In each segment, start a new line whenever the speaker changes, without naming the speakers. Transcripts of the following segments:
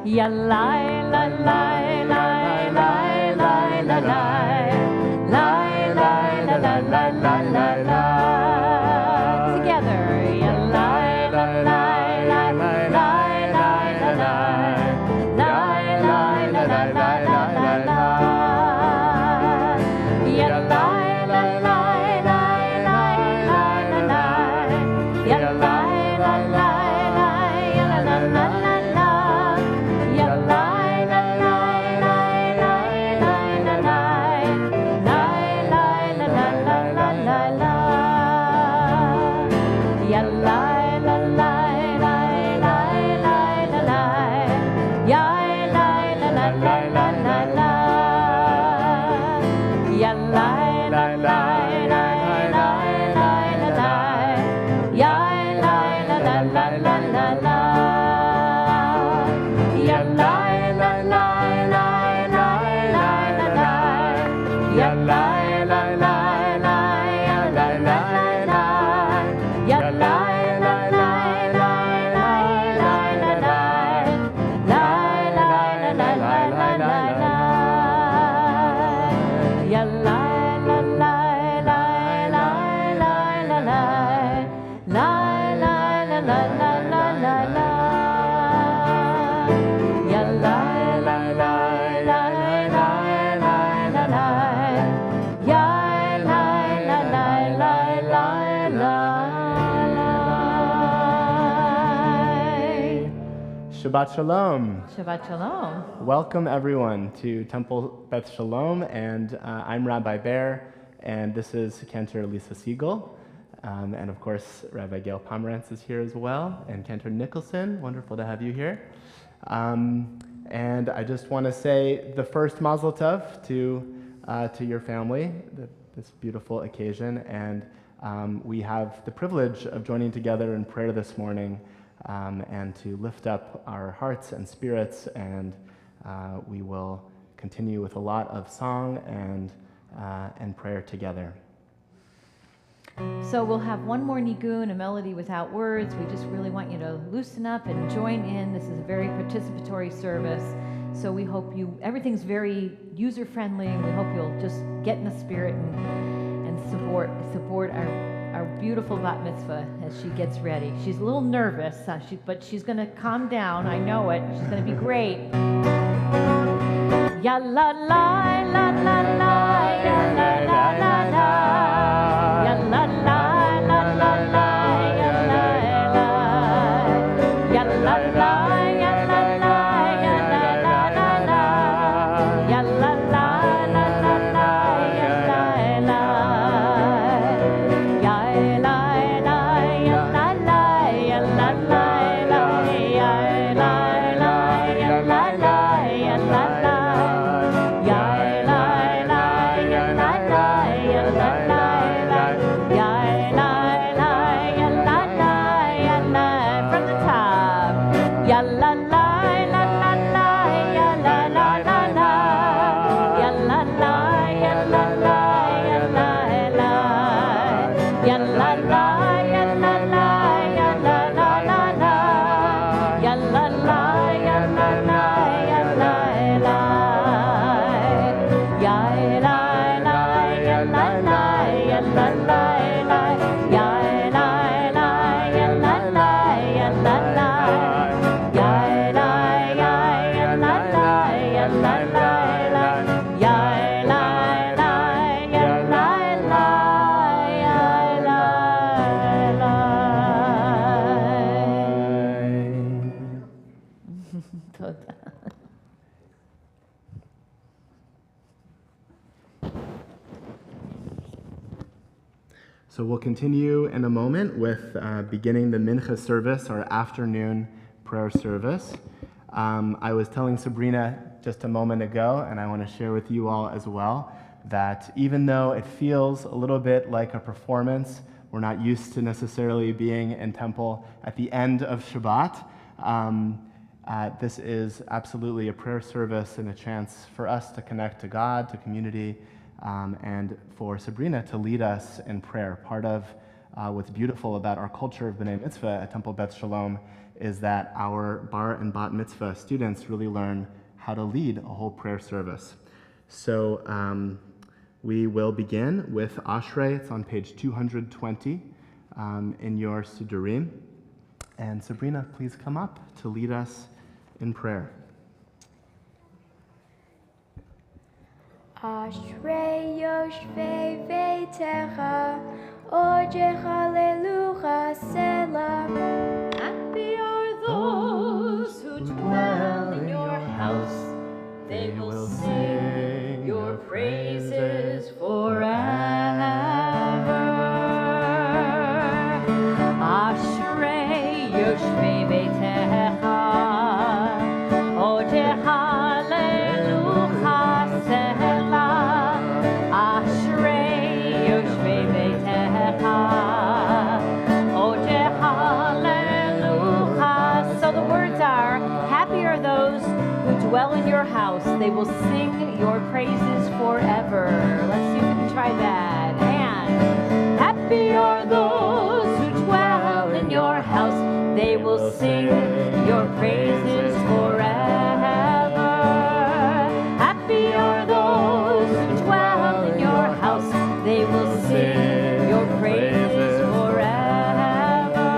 Ya lai la lai lai lai lai la lai lai lai la lai lai lai lai la. Together. Ya lai la lai lai lai lai lai la lai lai lai la lai lai lai la. Ya lai la lai lai lai lai la lai. Ya lai la lai lai la la la la la. Ya lai la lai lai lai lai la lai lai lai la la la la la la. Ya lai la lai lai lai lai la lai. Ya lai la lai lai lai lai la. Ya lai la lai lai lai lai la lai. Ya lai la lai lai lai lai la. Ya lai la lai lai lai lai la lai. Ya lai la lai lai lai lai la. Ya lai la lai lai lai lai la lai. Lai lai la lai lai lai la. Ya lai la lai lai lai lai la lai. Lai lai la lai lai lai lai la. Ya lai la lai lai lai lai la lai. Ya lai la lai lai lai lai.
Shabbat Shalom.
Shabbat Shalom.
Welcome everyone to Temple Beth Shalom, and I'm Rabbi Bear, and this is Cantor Lisa Siegel, and of course Rabbi Gail Pomerantz is here as well, and Cantor Nicholson. Wonderful to have you here. And I just want to say the first Mazel Tov to your family, this beautiful occasion, and we have the privilege of joining together in prayer this morning, and to lift up our hearts and spirits, and we will continue with a lot of song and prayer together.
So we'll have one more nigun, a melody without words. We just really want you to loosen up and join in. This is a very participatory service. So we hope everything's very user-friendly, and we hope you'll just get in the spirit and support our beautiful bat mitzvah as she gets ready. She's a little nervous, but she's going to calm down. I know it. She's going to be great. Ya la la la la la, ya la la la la, ya la la la la la, ya la la, ya la la, ya la la, ya la la la la, ya la la la la la, ya la la, ya la la, ya la la, ya la la la, ya la la, ya la la, ya la la.
So we'll continue in a moment with beginning the Minha service, our afternoon prayer service. I was telling Sabrina just a moment ago, and I want to share with you all as well, that even though it feels a little bit like a performance, we're not used to necessarily being in temple at the end of Shabbat, this is absolutely a prayer service and a chance for us to connect to God, to community, and for Sabrina to lead us in prayer. Part of what's beautiful about our culture of B'nai Mitzvah at Temple Beth Shalom is that our bar and bat mitzvah students really learn how to lead a whole prayer service. So we will begin with Ashrei. It's on page 220 in your Sidurim. And Sabrina, please come up to lead us in prayer.
Ashrei yoshvei veitecha, ojech halelucha selah.
Happy are those who dwell in your house. They will sing your praises forever. Ashrei yoshvei veitecha, ojech halelucha selah. Ashrei yoshvei veitecha, ojech halelucha. So the words are, happy are those who dwell in your house. They will sing your praises forever. Let's see if we can try that. And happy are those who dwell in your house. They will sing your praises forever. Happy are those who dwell in your house. They will sing your praises forever.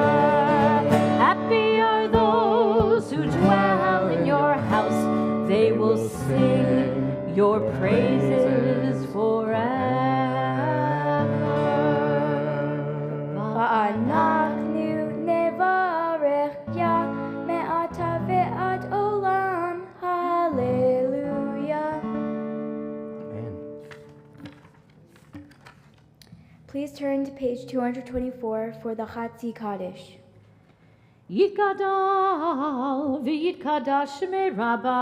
Happy are those who dwell in your house. They will sing your praises forever.
Va'anachnu nevarech ya me'ata ve'ad olam. Hallelujah.
Amen.
Please turn to page 224 for the Chatzi Kaddish.
Yitgadal v'yitkadash shmei Rabba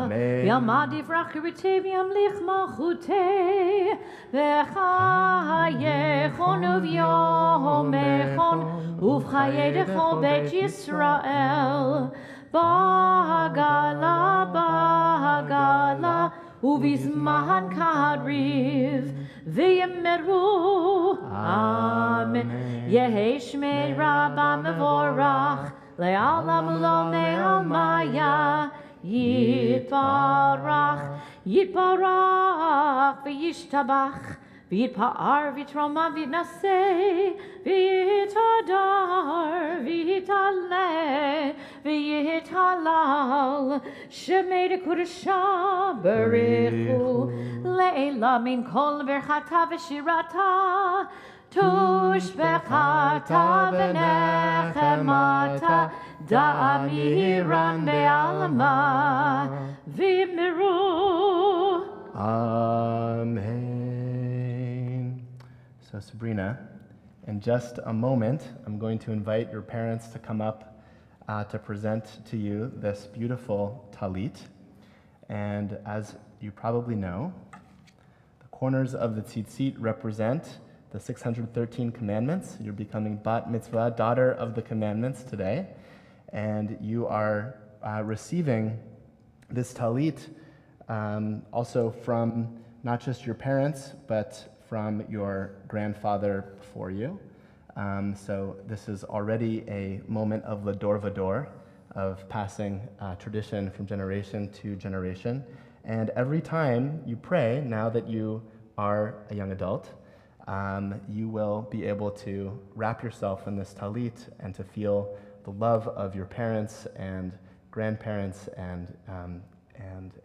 Amen.
V'yamad yifrach kirtei v'yamlich malchutei V'chayechon uv'yomechon uv'chayedechon beit Yisrael Ba'agala uv'izman kadriv v'yemeru Amen. Yehi shmei Rabba mevorach le'alam u'lo me'almaya Yitbarach v'yishtabach v'yitpa'ar v'yitroma v'yitnaseh v'yitadar v'yitaleh v'yitalal shemei dekurasha berichu le'ela min kol berchata v'shirata tushbechata v'nechemata da'amiran be'alma v'yimiru.
Amen. So Sabrina, in just a moment, I'm going to invite your parents to come up to present to you this beautiful Talit. And as you probably know, the corners of the tzitzit represent the 613 commandments. You're becoming bat mitzvah, daughter of the commandments today. And you are receiving this Talit also from not just your parents, but from your grandfather before you. So this is already a moment of Lador Vador, of passing tradition from generation to generation. And every time you pray, now that you are a young adult, you will be able to wrap yourself in this talit and to feel the love of your parents and grandparents and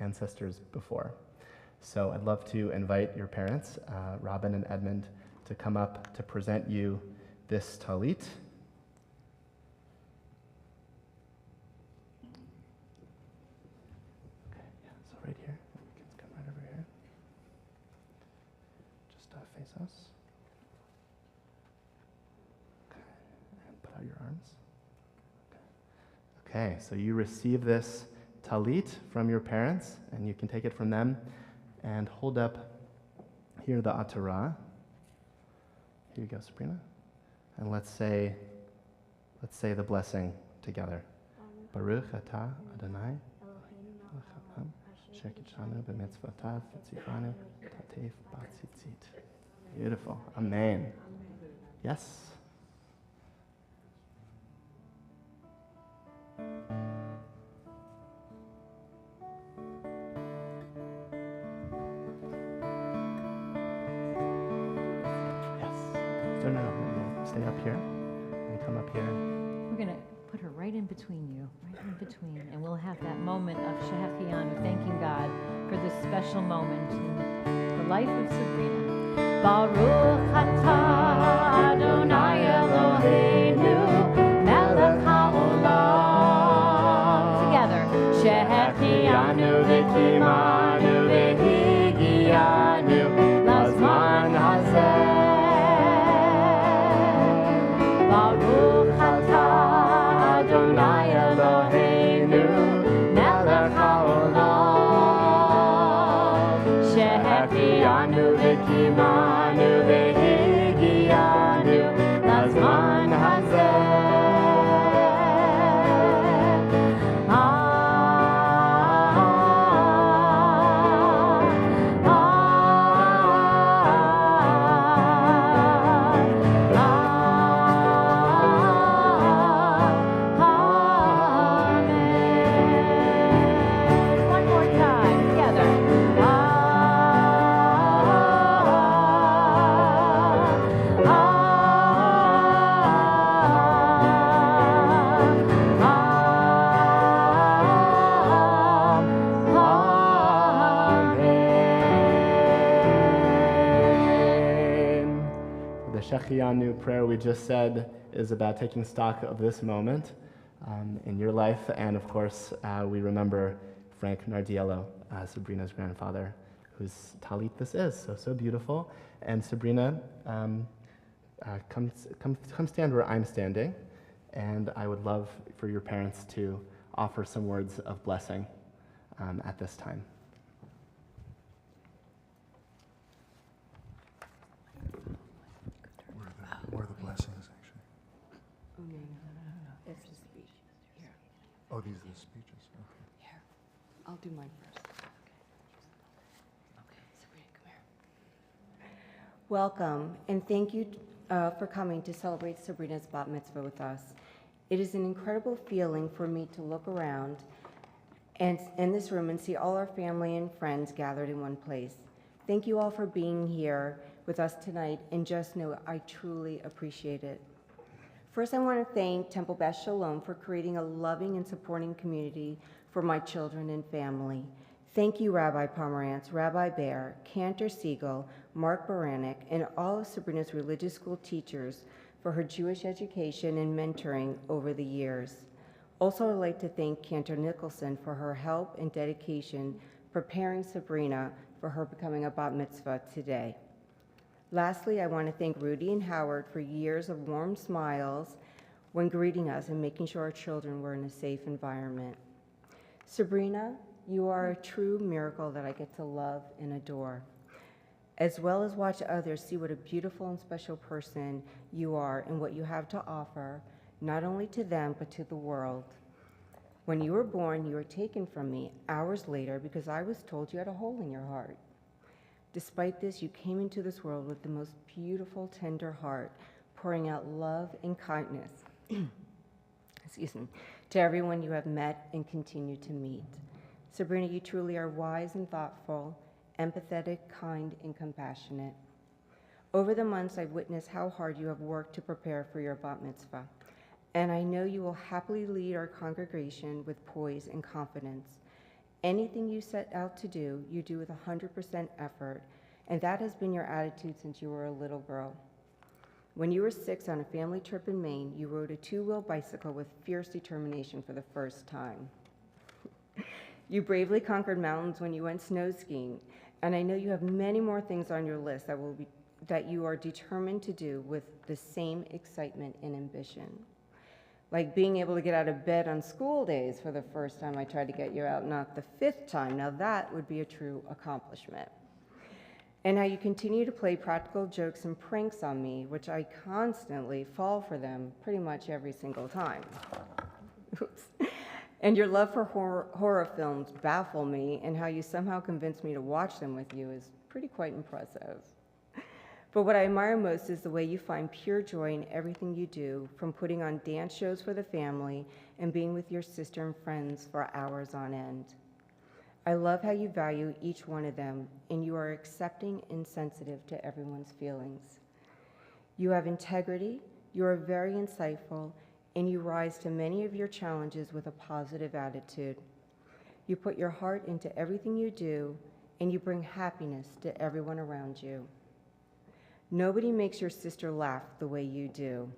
ancestors before. So I'd love to invite your parents, Robin and Edmund, to come up to present you this talit. Okay, yeah, so right here, you can come right over here. Just face us. Okay, and put out your arms. Okay, so you receive this talit from your parents, and you can take it from them and hold up here the Haftarah. Here you go, Sabrina. And let's say the blessing together. Baruch atah Adonai Eloheinu asher kitshanu b'mitzvotav v'tzivanu tatev b'tzitzit. Beautiful. Amen. Yes. stay up here and come up here.
We're going to put her right in between you, right in between, and we'll have that moment of Shehechianu, thanking God for this special moment in the life of Sabrina. Baruch atah Adonai Eloheinu melech haolam. Together. Shehechianu v'kimanu v'higianu lazman hazeh. Baruch atah Adonai Eloheinu melech haolam. Shehechianu v'kimanu v'higianu lazman hazeh.
Shehechianu prayer we just said is about taking stock of this moment in your life, and of course we remember Frank Nardiello, Sabrina's grandfather, whose Talit this is, so beautiful. And Sabrina, come stand where I'm standing, and I would love for your parents to offer some words of blessing at this time.
Where are the blessings, actually?
Oh, no. It's the speech. Here.
Oh, these are the speeches. Okay.
Here. I'll do mine first. Okay, Sabrina, come here. Welcome, and thank you for coming to celebrate Sabrina's bat mitzvah with us. It is an incredible feeling for me to look around and in this room and see all our family and friends gathered in one place. Thank you all for being here with us tonight, and just know I truly appreciate it. First, I want to thank Temple Beth Sholom for creating a loving and supporting community for my children and family. Thank you, Rabbi Pomerantz, Rabbi Bear, Cantor Siegel, Mark Baranek, and all of Sabrina's religious school teachers for her Jewish education and mentoring over the years. Also, I'd like to thank Cantor Nicholson for her help and dedication preparing Sabrina for her becoming a bat mitzvah today. Lastly, I want to thank Rudy and Howard for years of warm smiles when greeting us and making sure our children were in a safe environment. Sabrina, you are a true miracle that I get to love and adore, as well as watch others see what a beautiful and special person you are and what you have to offer, not only to them, but to the world. When you were born, you were taken from me hours later because I was told you had a hole in your heart. Despite this, you came into this world with the most beautiful, tender heart, pouring out love and kindness excuse me, to everyone you have met and continue to meet. Sabrina, you truly are wise and thoughtful, empathetic, kind, and compassionate. Over the months, I've witnessed how hard you have worked to prepare for your bat mitzvah, and I know you will happily lead our congregation with poise and confidence. Anything you set out to do, you do with 100% effort, and that has been your attitude since you were a little girl. When you were 6 on a family trip in Maine, you rode a 2-wheel bicycle with fierce determination for the first time. You bravely conquered mountains when you went snow skiing, and I know you have many more things on your list that you are determined to do with the same excitement and ambition. Like being able to get out of bed on school days for the first time I tried to get you out, not the 5th time. Now that would be a true accomplishment. And how you continue to play practical jokes and pranks on me, which I constantly fall for them pretty much every single time. Oops. And your love for horror films baffle me, and how you somehow convinced me to watch them with you is pretty quite impressive. But what I admire most is the way you find pure joy in everything you do, from putting on dance shows for the family and being with your sister and friends for hours on end. I love how you value each one of them, and you are accepting and sensitive to everyone's feelings. You have integrity, You are very insightful, and you rise to many of your challenges with a positive attitude. You put your heart into everything you do, and you bring happiness to everyone around you. Nobody makes your sister laugh the way you do.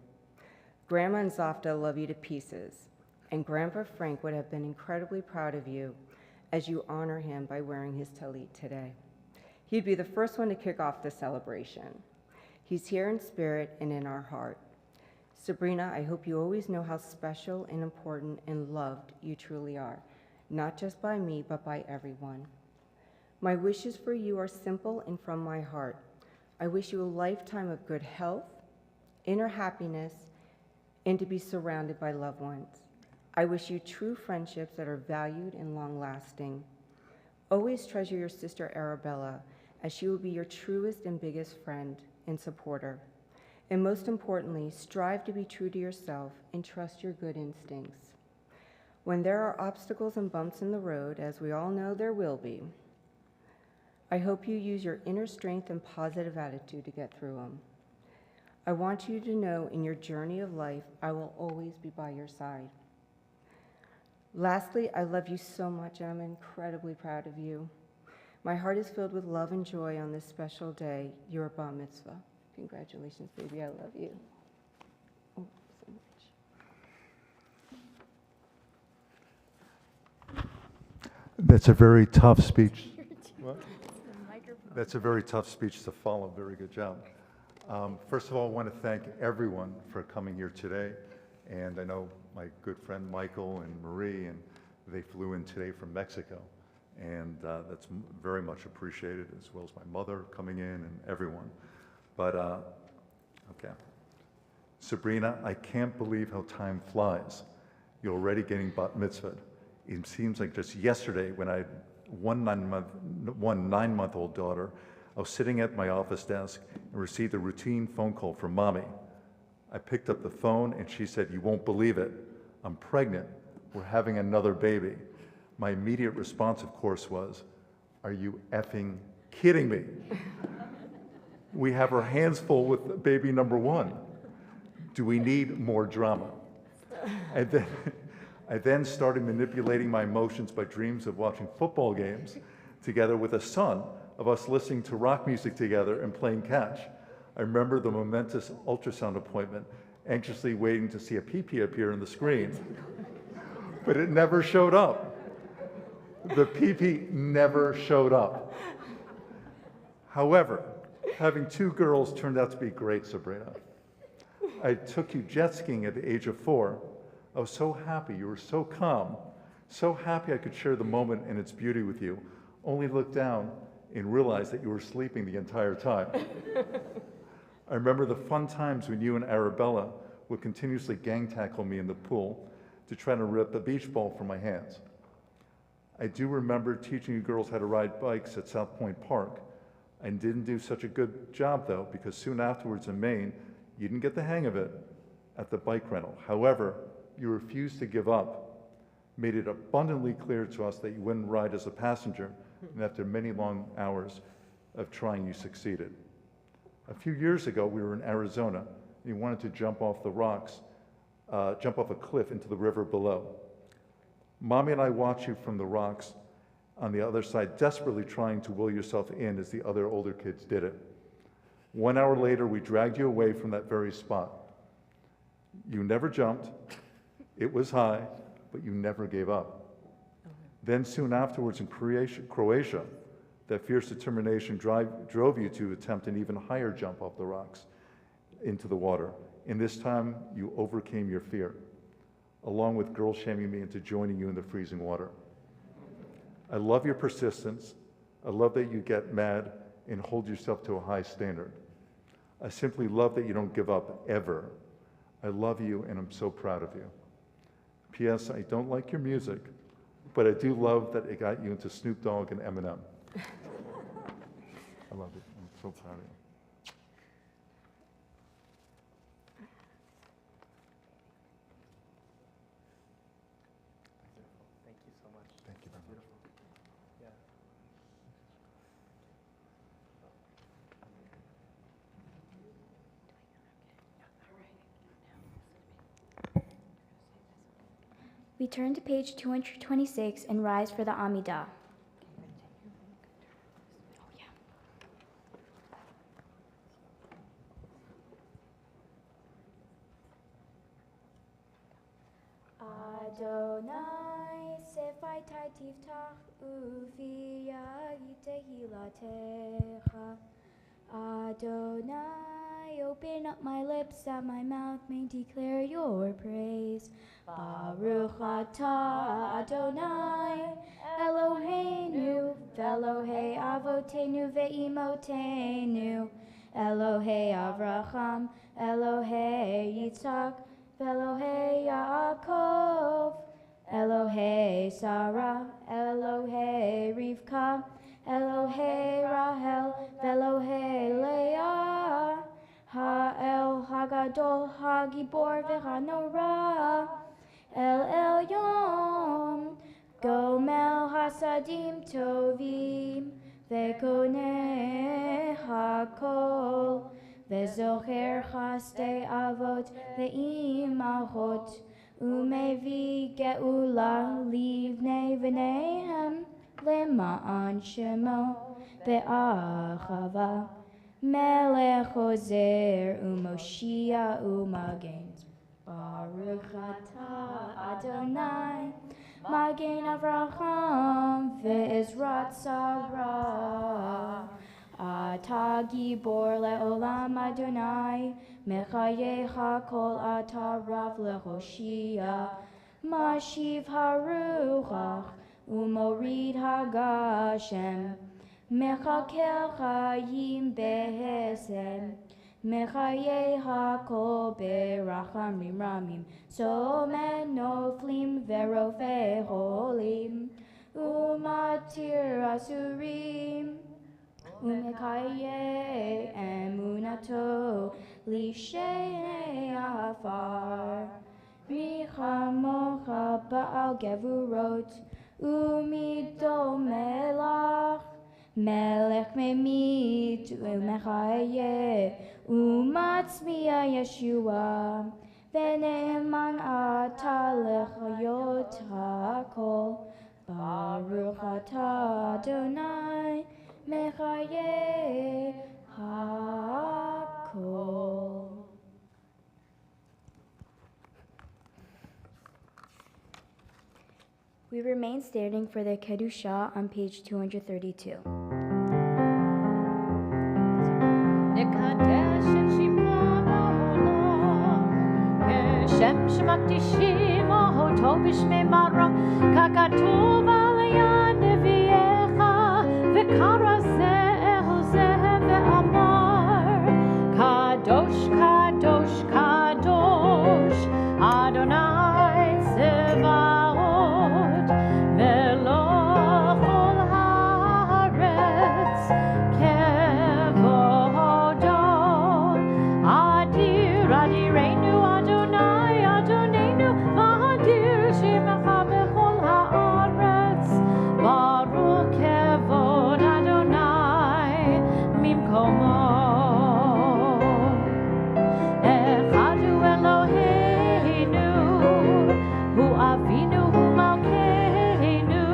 Grandma and Zavda love you to pieces, and Grandpa Frank would have been incredibly proud of you as you honor him by wearing his talit today. He'd be the first one to kick off the celebration. He's here in spirit and in our heart. Sabrina, I hope you always know how special and important and loved you truly are, not just by me, but by everyone. My wishes for you are simple and from my heart. I wish you a lifetime of good health, inner happiness, and to be surrounded by loved ones. I wish you true friendships that are valued and long-lasting. Always treasure your sister Arabella, as she will be your truest and biggest friend and supporter. And most importantly, strive to be true to yourself and trust your good instincts. When there are obstacles and bumps in the road, as we all know there will be, I hope you use your inner strength and positive attitude to get through them. I want you to know in your journey of life, I will always be by your side. Lastly, I love you so much, and I'm incredibly proud of you. My heart is filled with love and joy on this special day, your bar mitzvah. Congratulations, baby, I love you. Oh, so much.
That's a very tough speech. What? That's a very tough speech to follow. Very good job. First of all, I want to thank everyone for coming here today. And I know my good friend Michael and Marie, and they flew in today from Mexico. And that's very much appreciated, as well as my mother coming in and everyone. But, okay. Sabrina, I can't believe how time flies. You're already getting bat mitzvahed. It seems like just yesterday when I had one 9-month-old daughter, I was sitting at my office desk and received a routine phone call from Mommy. I picked up the phone and she said, "You won't believe it. I'm pregnant. We're having another baby." My immediate response, of course, was, "Are you effing kidding me?" We have our hands full with baby number one. Do we need more drama? I then started manipulating my emotions by dreams of watching football games together with a son, of us listening to rock music together and playing catch. I remember the momentous ultrasound appointment, anxiously waiting to see a pee-pee appear on the screen. But it never showed up. The pee-pee never showed up. However, having two girls turned out to be great, Sabrina. I took you jet skiing at the age of 4. I was so happy, you were so calm, so happy I could share the moment and its beauty with you, only look down and realize that you were sleeping the entire time. I remember the fun times when you and Arabella would continuously gang tackle me in the pool to try to rip a beach ball from my hands. I do remember teaching you girls how to ride bikes at South Point Park. I didn't do such a good job though, because soon afterwards in Maine, you didn't get the hang of it at the bike rental. However, you refused to give up, made it abundantly clear to us that you wouldn't ride as a passenger, and after many long hours of trying, you succeeded. A few years ago, we were in Arizona, and you wanted to jump off the rocks, jump off a cliff into the river below. Mommy and I watched you from the rocks on the other side, desperately trying to will yourself in as the other older kids did it. 1 hour later, we dragged you away from that very spot. You never jumped. It was high, but you never gave up. Then soon afterwards in Croatia, that fierce determination drove you to attempt an even higher jump off the rocks into the water. And this time, you overcame your fear, along with girl shaming me into joining you in the freezing water. I love your persistence. I love that you get mad and hold yourself to a high standard. I simply love that you don't give up, ever. I love you, and I'm so proud of you. P.S. I don't like your music, but I do love that it got you into Snoop Dogg and Eminem. I love it. I'm so proud of you.
Thank you so much.
Thank you very much.
Yeah.
We turn to page 226 and rise for the Amidah. Adonai, sefai tai tiftach uviyah tehilatecha. Adonai, open up my lips that my mouth may declare your praise. Baruch atah Adonai, Eloheinu, Elohei avotenu ve'imotenu, Elohei Avraham, Elohei Yitzhak, Elohei Yaakov, Elohei Sarah, Elohei Rivka, Elohei Rahel, Elohei Leah, Ha'el Hagadol Hagibor v'Hanora, El Elyon, Gomel Hasadim Tovim, Ve'koneh Hakol, Ve'zocher Chastei Avot Ve'imachot, Umevi Geula Livnei V'neihem, Lema'an Shemo Be'achava, Melech Ozer U'Moshia U'Magen. Baruch atah Adonai, Magen Avraham Ve'ezrat Sarah. Atah Gibor le'olam Adonai, Mechayecha kol atah Rav le'Hoshia, Mashiv haruchach u'morid hagashem, Mechakel chayim behesed, Mechayecha kol berachamim ramim, Somen noflim verofei holim, Umatir asurim, Umekaye emunato lishei afar, Michamocha ba'al gevurot, Umido melach, Melech memit umechaye, Umatzmiya Yeshua, Veneman ata lechayot hakol, Baruch atah Adonai, Mechaye hakol. We remain standing for the Kedusha on page 232.
Nekadesh et Shimcha ba'olam, Shem shemakdishim oto b'shmei marom, kakatuv al yad nevi'echa, v'kara zeh zeh ve'amar, Kadosh, Kadosh, Kadosh, Adonai Tzevaot, Meloch ol haaretz, Kevodo, Adir, Adirenu, Adonai, Adonenu, V'adir Shemecha b'chol haaretz, Baruch Kevod Adonai, Mimkomo. Echadu Eloheinu, Hu Avinu, Hu Malkeinu,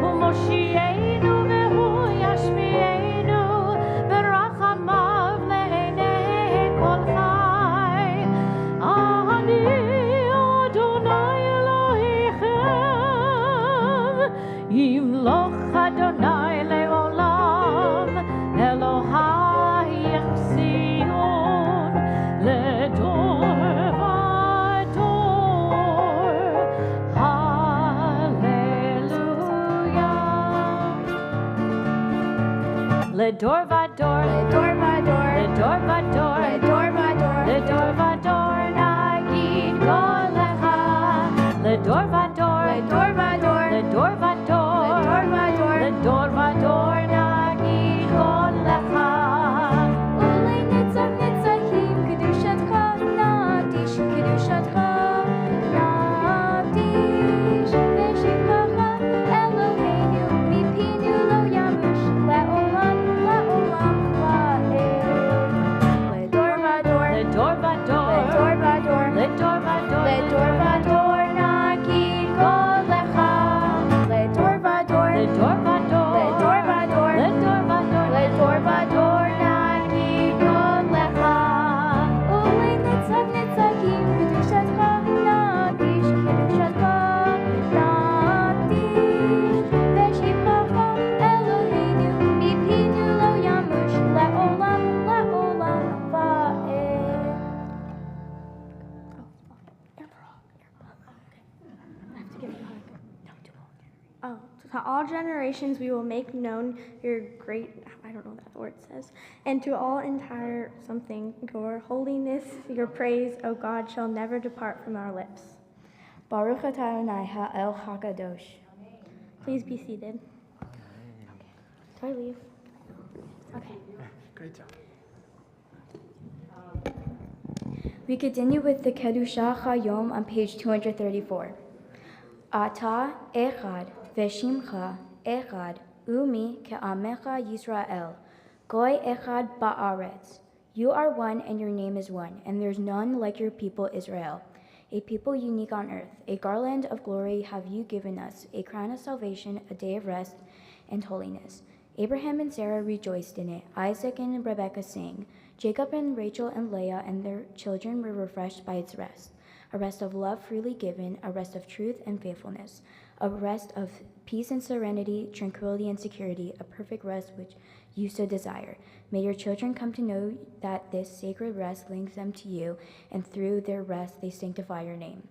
Hu Moshienu, Vehu Yashmienu, Berachamav le'enei kol chai. Ani Adonai Elohechem, Yimloch Adonai le'olam, Elohai Yechzion, Ledor vador, Hallelujah. Ledor vador, Ledor vador, Ledor vador, Ledor vador, Ledor vador, Nagid kolecha. Ledor vador, Ledor vador, Ledor vador, Ledor vador, Ledor vador, Nagid kolecha. Ulei netzach netzachim, kedushatcha naqdish, kedushatcha naqdish, v'shivchacha Eloheinu, mipinu lo yamush, la'olam, la'olam va'ed. Ledor vador, Ledor vador,
generations we will make known your great, I don't know what that word says, and to all entire something, your holiness, your praise, O God, shall never depart from our lips. Baruch atah Adonai ha'el hakadosh. Please be seated. Do I leave? Okay.
Great job.
We continue with the Kedusha Hayom on page 234. Ata echad veshimcha echad umi ke'amecha Yisrael goy echad ba'aretz. You are one and your name is one, and there's none like your people Israel. A people unique on earth, a garland of glory have you given us, a crown of salvation, a day of rest and holiness. Abraham and Sarah rejoiced in it. Isaac and Rebekah sang. Jacob and Rachel and Leah and their children were refreshed by its rest. A rest of love freely given, a rest of truth and faithfulness, a rest of peace and serenity, tranquility and security, a perfect rest which you so desire. May your children come to know that this sacred rest links them to you, and through their rest they sanctify your name.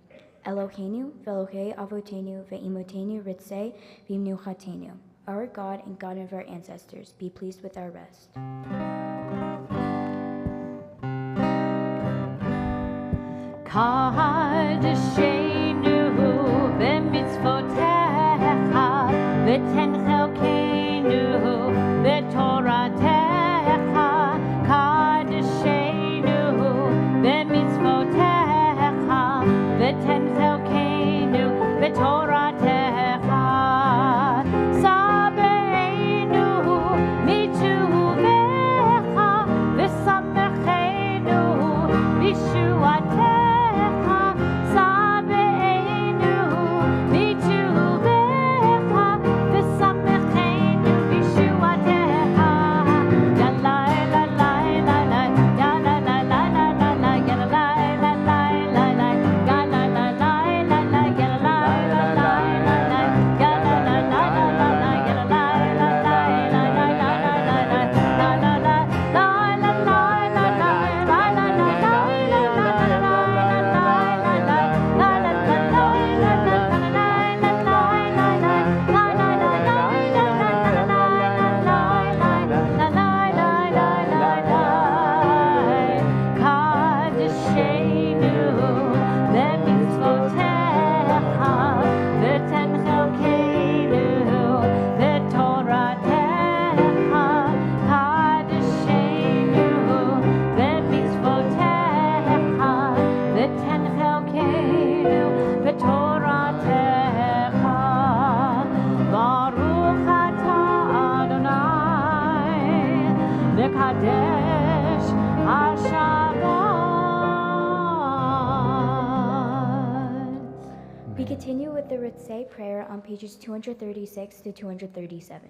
Eloheinu, ve'Elohei avotenu, ve'imotenu ritzei, v'imnuchatenu. Our God and God of our ancestors, be pleased with our rest.
Kadeshenu b'mitzvotecha v'ten chelkenu b'toratecha. Kadeshenu b'mitzvotecha v'ten chelkenu b'toratecha. Sabeinu mituvecha v'samechenu b'shuatecha.
We continue with the Ritzei prayer on pages 236 to 237.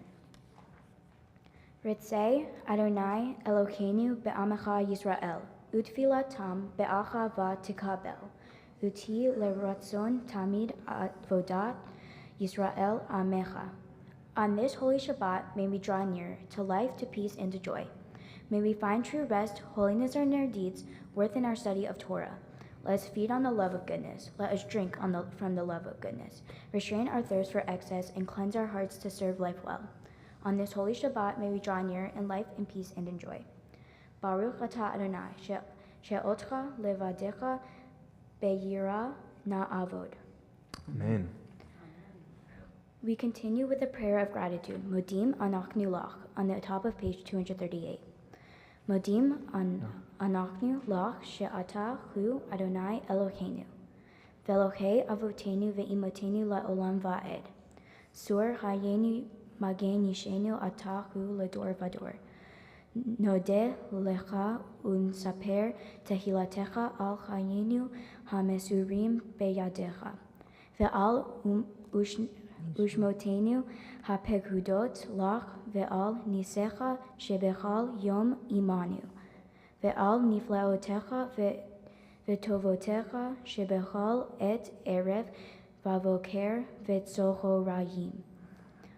Ritzei Adonai Eloheinu be'amecha Yisrael, utfilatam be'achava tikabel, uti leratzon tamid avodat Yisrael amecha. On this holy Shabbat, may we draw near to life, to peace, and to joy. May we find true rest, holiness in our deeds, worth in our study of Torah. Let us feed on the love of goodness. Let us drink from the love of goodness. Restrain our thirst for excess and cleanse our hearts to serve life well. On this holy Shabbat, may we draw near in life, in peace, and in joy. Baruch atah Adonai, she'otcha levadecha be'yira na'avod.
Amen.
We continue with a prayer of gratitude, Modim Anachnu Lach, on the top of page 238. Modim Anachnu Lach she'ata hu Adonai Eloheinu, ve'Elohei avotenu ve'imotenu la'olam va'ed. Sur hayenu magen yishenu ata hu ledor vador. Nodeh lecha unsaper tehilatecha al hayenu hamesurim beyadecha. Ve'al ushmotenu hapekudot lach ve'al nisecha shebechal yom imanu. Ve'al niflaotecha ve'tovotecha shebechal et erev vavoker ve'tzochorayim.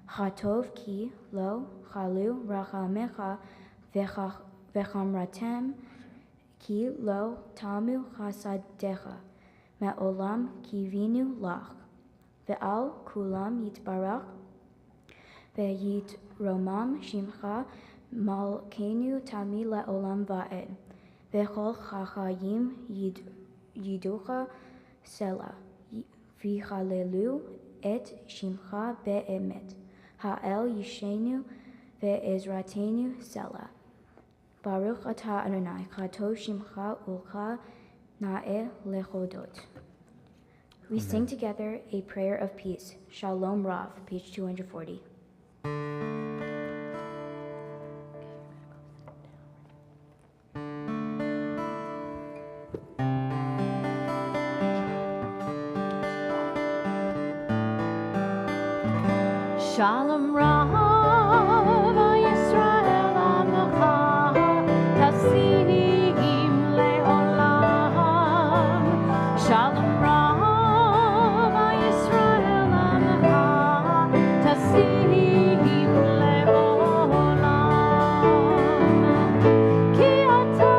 Chatov ki lo chalu rachamecha ve'chamratem ki lo tamu chasadecha me'olam kivinu lach. Ve'al kulam yitbarach ויתרומם שמך מלכנו תמיד לעולם ועד. וכל החיים ידעוך סלע, ויחללו את שמך באמת. האל ישנו ועזרתנו סלע. ברוך אתה אדוני, קדוש שמך ולך נאה להודות. We sing together a prayer of peace. Shalom Rav, page 240.
Shalom Rav, Yisrael Amecha, Tasim le'olam. Shalom Rav, Yisrael Amecha, Tasim le'olam. Ki ata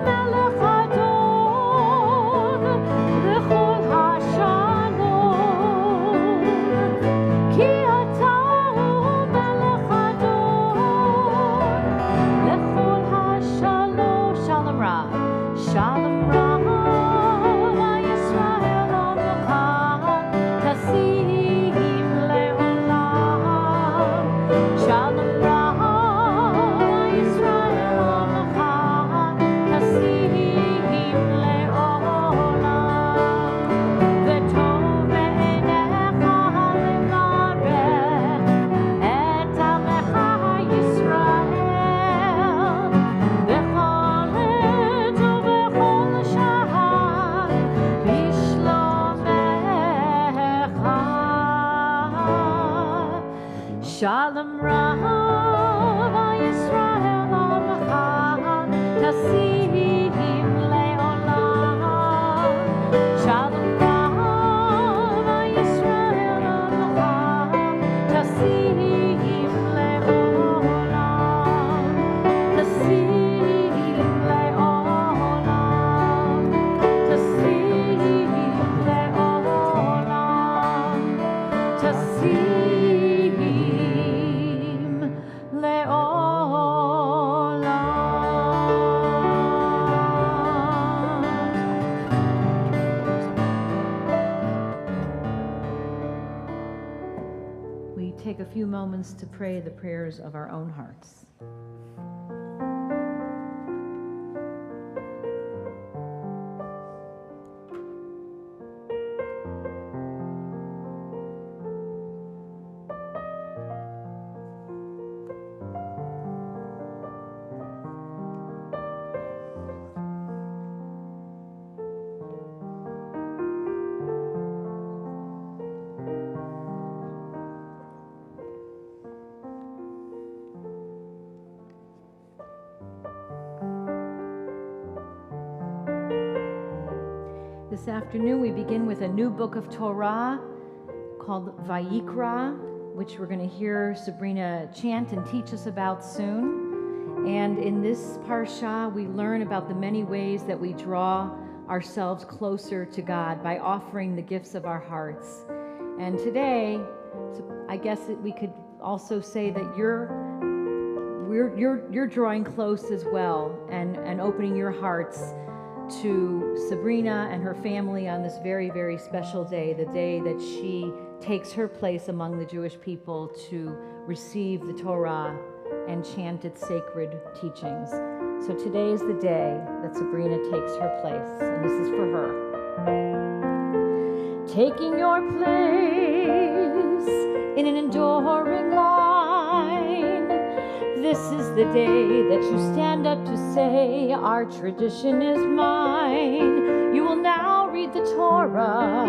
melech adon, v'chol hashalom. Ki Shalom Rav, Yisrael Amecha, Tasim le'olam. Shalom Rav, Yisrael Amecha, Tasim le'olam. V'tov be'enecha levarech et Amecha Yisrael. Shalom Rav, Yisrael Amecha, Tasim le'olam. Shalom Rav, Yisrael Amecha, Tasim le'olam. Tasim le'olam. Tasim le'olam. Tasim We take a few moments to pray the prayers of our own hearts. This afternoon we begin with a new book of Torah called Vayikra, which we're going to hear Sabrina chant and teach us about soon. And in this parsha we learn about the many ways that we draw ourselves closer to God by offering the gifts of our hearts. And today, I guess that we could also say that you're drawing close as well and opening your hearts to Sabrina and her family on this very, very special day, the day that she takes her place among the Jewish people to receive the Torah and chant its sacred teachings. So today is the day that Sabrina takes her place, and this is for her. Taking your place in an enduring line, this is the day that you stand up to say, our tradition is mine. You will now read the Torah.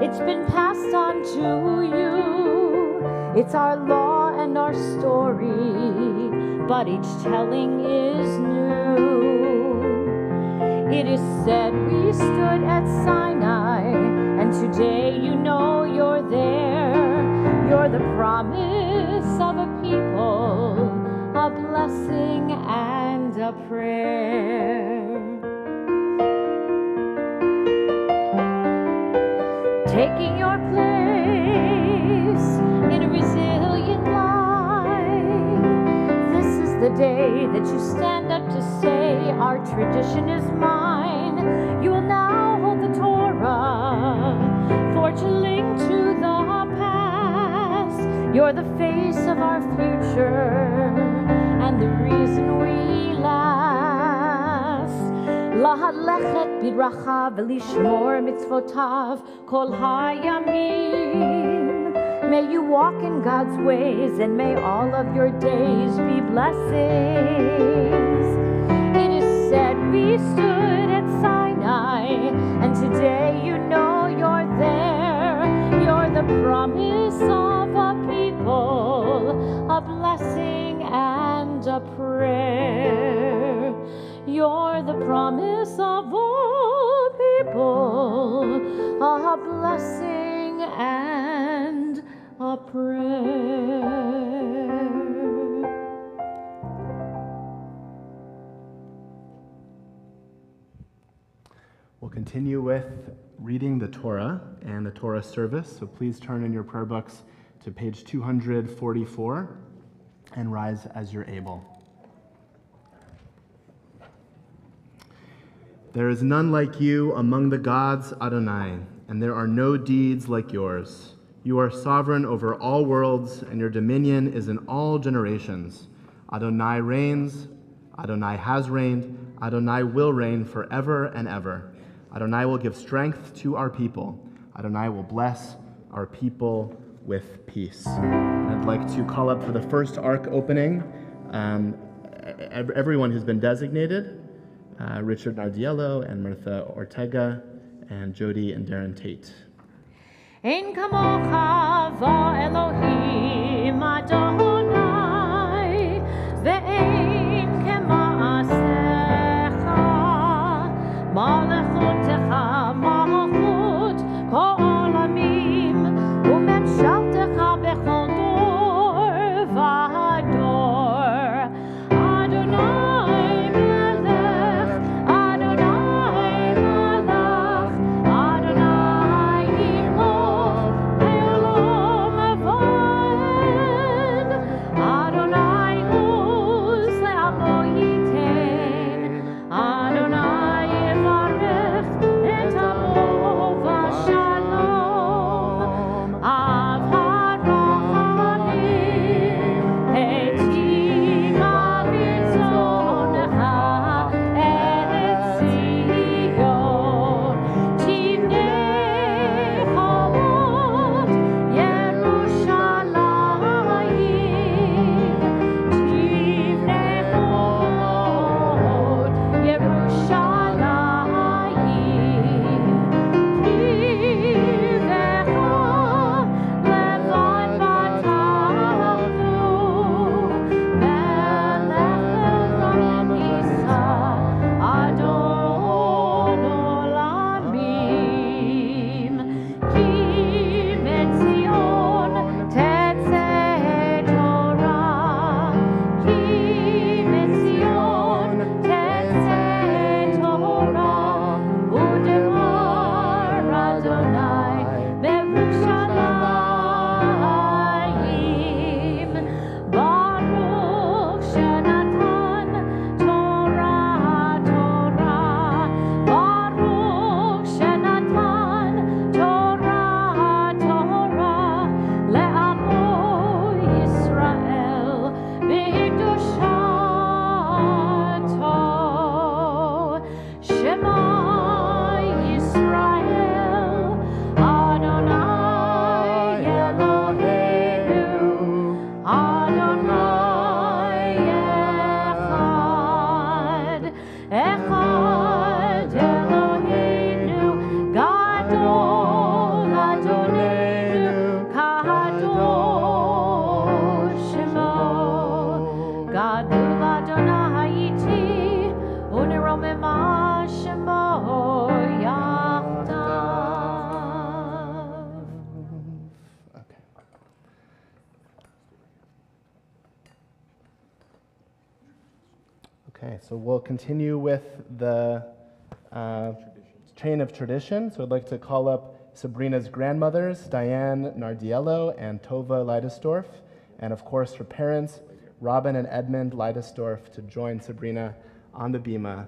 It's been passed on to you. It's our law and our story, but each telling is new. It is said we stood at Sinai, and today you know you're there. You're the promise of a people, a blessing and a prayer. Taking your place in a resilient the day that you stand up to say, our tradition is mine. You will now hold the Torah, forge a link to the past. You're the face of our future and the reason we last. Lahadlechet biracha v'lishmor mitzvotav kol hayamim. May you walk in God's ways, and may all of your days be blessings. It is said we stood at Sinai, and today you know you're there. You're the promise of a people, a blessing and a prayer. You're the promise of all people, a blessing and a prayer.
We'll continue with reading the Torah and the Torah service, so please turn in your prayer books to page 244 and rise as you're able. There is none like you among the gods, Adonai, and there are no deeds like yours. You are sovereign over all worlds, and your dominion is in all generations. Adonai reigns, Adonai has reigned, Adonai will reign forever and ever. Adonai will give strength to our people. Adonai will bless our people with peace. And I'd like to call up for the first ark opening everyone who's been designated, Richard Nardiello and Martha Ortega and Jody and Darren Tate.
Ein kamocha v'Elohim Adonai, ve'ein kema'asecha, malechutecha malchut kol amim, u'memshaltecha bechol dor v'dor. Adonai melech, Adonai malach, Adonai imloch le'olam avad. Adonai uz le'amo yiten, Adonai yivarech et amo v'shalom. Av harachamim heitiva v'tzonecha eretz Zion. Tivnei cholot Yerushalayim. Tivnei cholot Yerushalayim. Tivecha levan v'tavlu, melech Isa Adon olamim. Ki metzion tetzeh Torah, Ki metzion tetzeh Torah, u'devar Adonai b'Yerushalayim. Baruch shenatan Torah, Torah. Baruch shenatan Torah, Torah. Le'amo Yisrael b'kedushato. Shema Yisrael, Adonai Eloheinu, Adonai echad. Echad Eloheinu, Gadol Adonenu, Kadosh Shemo. Gadol Adonai iti, u'neromema Shemo yachdav.
Okay. Okay, so we'll continue with the chain of tradition. So I'd like to call up Sabrina's grandmothers, Diane Nardiello and Tova Leidesdorf, and of course her parents, Robin and Edmund Leidesdorf to join Sabrina on the bima.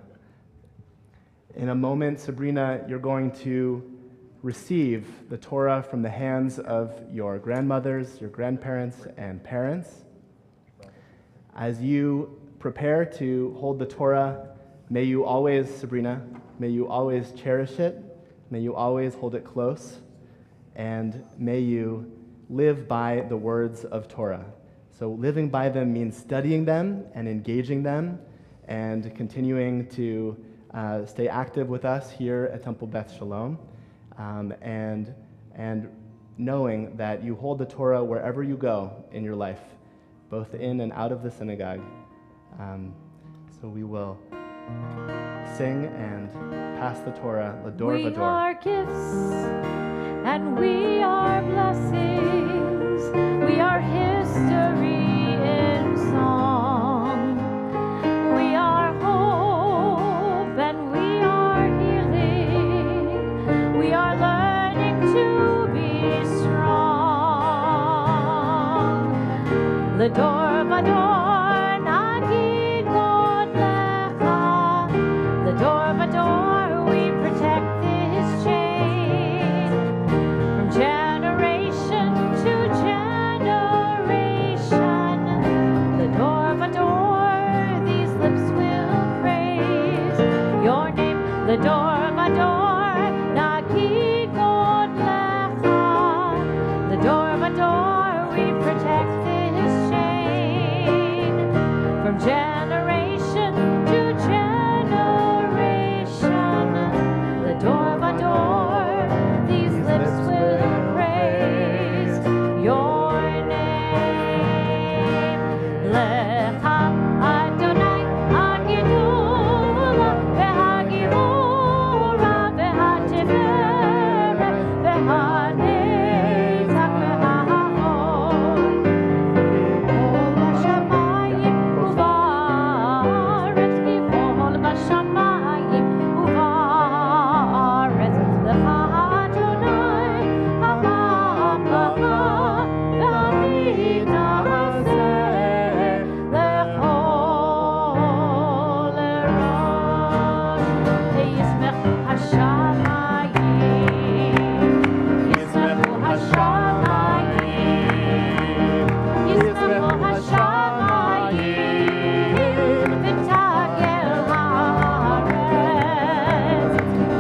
In a moment, Sabrina, you're going to receive the Torah from the hands of your grandmothers, your grandparents, and parents. As you prepare to hold the Torah, may you always, Sabrina, may you always cherish it, may you always hold it close, and may you live by the words of Torah. So living by them means studying them and engaging them and continuing to stay active with us here at Temple Beth Sholom, and knowing that you hold the Torah wherever you go in your life, both in and out of the synagogue. So we will sing and pass the Torah, Lador
We
Vador.
are gifts and we are blessings. We are history in song. We are hope and we are healing. We are learning to be strong. Lador Vador, Nagid God Lecha. Lador Vador, we protect this chain from generation to generation. Lador Vador, these lips will praise your name. Lador Vador, Nagid God Lecha. Lador Vador, we protect this chain from generation to generation. Lador Vador, these lips will praise your name. Lecha Adonai Hagidula v'hagibura v'hatiferet v'hanetzach v'hahod. Kol bashamayim uvaretz kivol bashamayim uvaretz. Lecha Adonai hamamlaka v'Amidah hazeh lechol erosh. Yismechu hashamayim, yismechu hashamayim, yismechu hashamayim, v'tagel haaretz.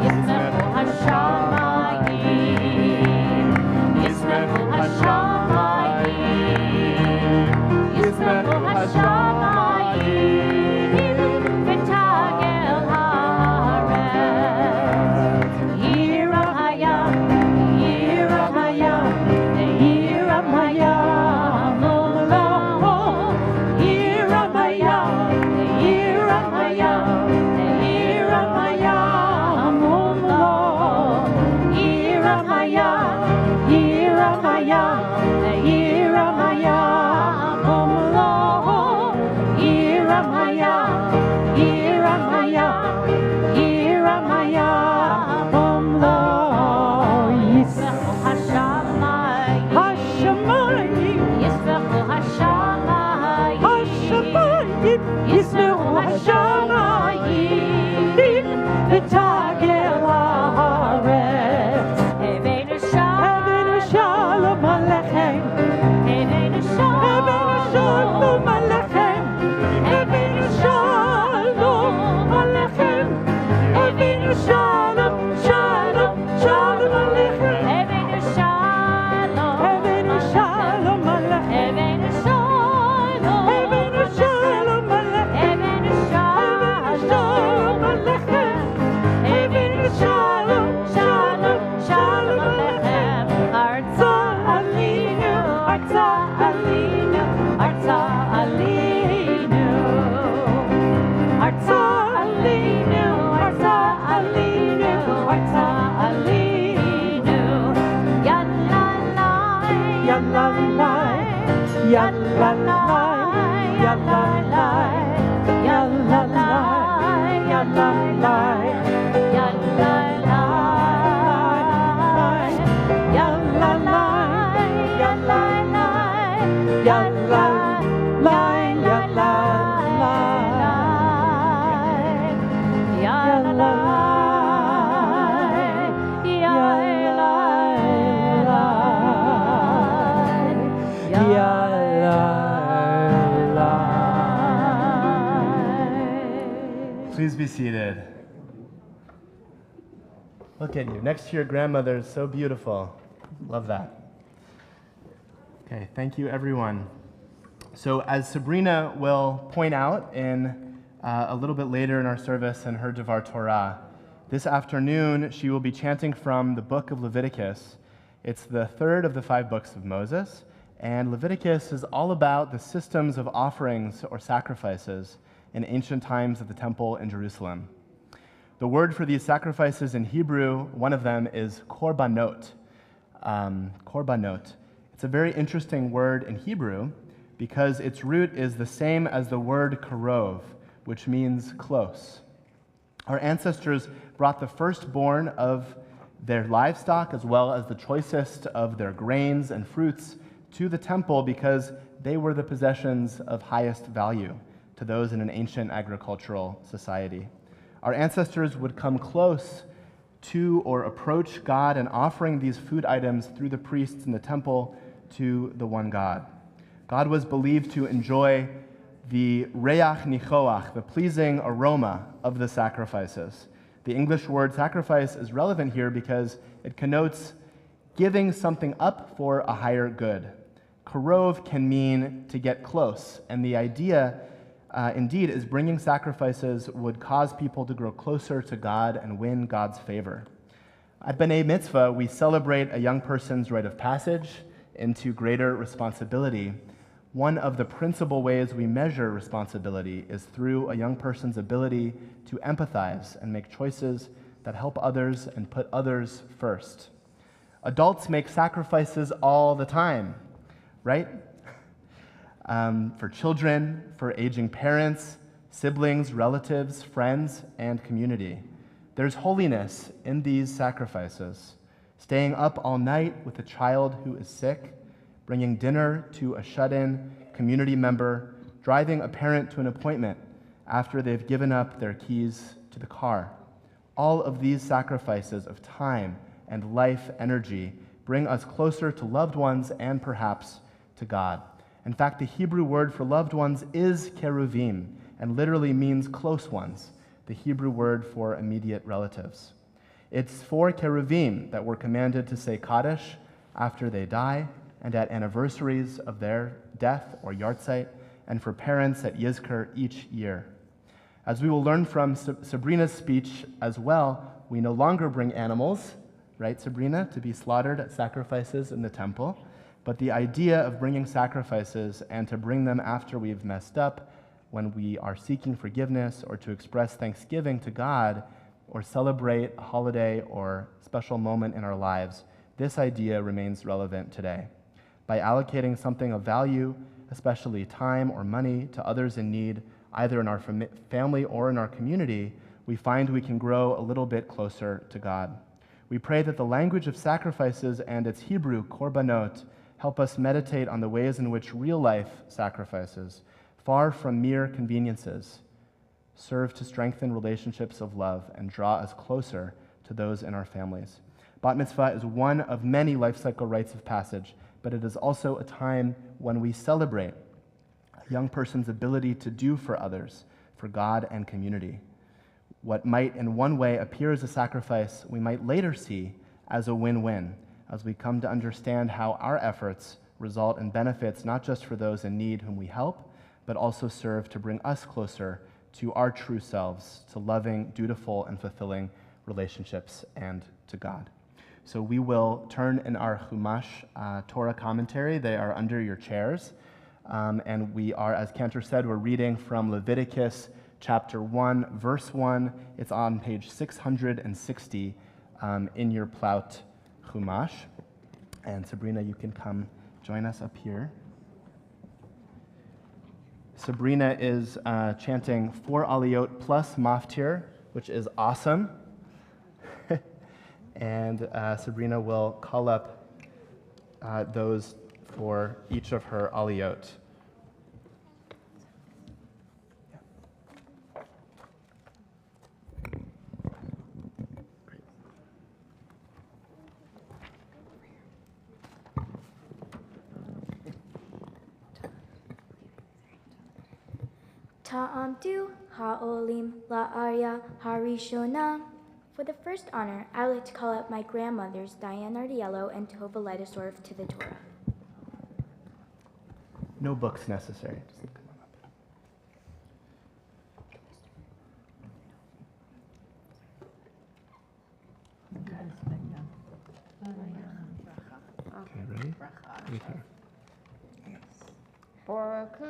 Yismechu hashamayim, yismechu hashamayim, yismechu hashamayim, v'tagel haaretz. Yiram hayam, yiram hayam, yiram hayam, lo. Yiram hayam, yiram hayam, yiram hayam, lo. Yiram hayam, yiram hayam, yiram hayam, lo. Yiram hayam, yiram hayam, yiram hayam, lo. Yismechu hashamayim, yismechu hashamayim, yismechu hashamayim, v'tagel haaretz. Heveinu shalom alechem, heveinu shalom alechem, heveinu shalom alechem, heveinu shalom, shalom, shalom alechem, heveinu shalom, heveinu shalom alechem, heveinu shalom, heveinu shalom alechem, heveinu shalom alechem, heveinu shalom, shalom, shalom alechem. Arza alinu, arza alinu, arza alinu, arza alinu, arza alinu, arza alinu. Yalalai, yalalai, yalalai, yalalai, yalalai, yalalai, yalalai, yalalai, yalalai, yalalai, yalalai.
Please be seated. Look at you, next to your grandmother, is so beautiful. Love that. Okay, thank you everyone. So as Sabrina will point out in a little bit later in our service in her Dvar Torah, this afternoon she will be chanting from the book of Leviticus. It's the third of the 5 books of Moses, and Leviticus is all about the systems of offerings or sacrifices in ancient times at the temple in Jerusalem. The word for these sacrifices in Hebrew, one of them is korbanot. Korbanot. It's a very interesting word in Hebrew because its root is the same as the word karov, which means close. Our ancestors brought the firstborn of their livestock as well as the choicest of their grains and fruits to the temple because they were the possessions of highest value to those in an ancient agricultural society. Our ancestors would come close to or approach God and offering these food items through the priests in the temple to the one God. God was believed to enjoy the reach nichoach, the pleasing aroma of the sacrifices. The English word sacrifice is relevant here because it connotes giving something up for a higher good. Karov can mean to get close, and the idea indeed is bringing sacrifices would cause people to grow closer to God and win God's favor. At B'nai Mitzvah, we celebrate a young person's rite of passage into greater responsibility. One of the principal ways we measure responsibility is through a young person's ability to empathize and make choices that help others and put others first. Adults make sacrifices all the time, right? For children, for aging parents, siblings, relatives, friends, and community. There's holiness in these sacrifices. Staying up all night with a child who is sick, bringing dinner to a shut-in community member, driving a parent to an appointment after they've given up their keys to the car. All of these sacrifices of time and life energy bring us closer to loved ones and perhaps to God. In fact, the Hebrew word for loved ones is keruvim and literally means close ones, the Hebrew word for immediate relatives. It's for keruvim that we're commanded to say Kaddish after they die and at anniversaries of their death or yahrzeit, and for parents at Yizkor each year. As we will learn from Sabrina's speech as well, we no longer bring animals, right, Sabrina, to be slaughtered at sacrifices in the temple, but the idea of bringing sacrifices and to bring them after we've messed up, when we are seeking forgiveness or to express thanksgiving to God or celebrate a holiday or special moment in our lives, this idea remains relevant today. By allocating something of value, especially time or money, to others in need, either in our family or in our community, we find we can grow a little bit closer to God. We pray that the language of sacrifices and its Hebrew, korbanot, help us meditate on the ways in which real-life sacrifices, far from mere conveniences, serve to strengthen relationships of love and draw us closer to those in our families. Bat mitzvah is one of many life cycle rites of passage, but it is also a time when we celebrate a young person's ability to do for others, for God and community. What might in one way appear as a sacrifice, we might later see as a win-win, as we come to understand how our efforts result in benefits not just for those in need whom we help, but also serve to bring us closer to our true selves, to loving, dutiful, and fulfilling relationships and to God. So we will turn in our Chumash Torah commentary. They are under your chairs. And we are, as Cantor said, we're reading from Leviticus chapter 1, verse 1. It's on page 660 in your Plaut Chumash. And Sabrina, you can come join us up here. Sabrina is chanting 4 Aliyot plus Maftir, which is awesome. And Sabrina will call up those for each of her Aliyot.
Ta'amdu ha'olim la'arya harishona. For the first honor, I would like to call up my grandmothers, Diane Nardiello and Tova Leidesdorf, to the Torah.
No books necessary. Just come on up. Okay, ready? Right here. Baruch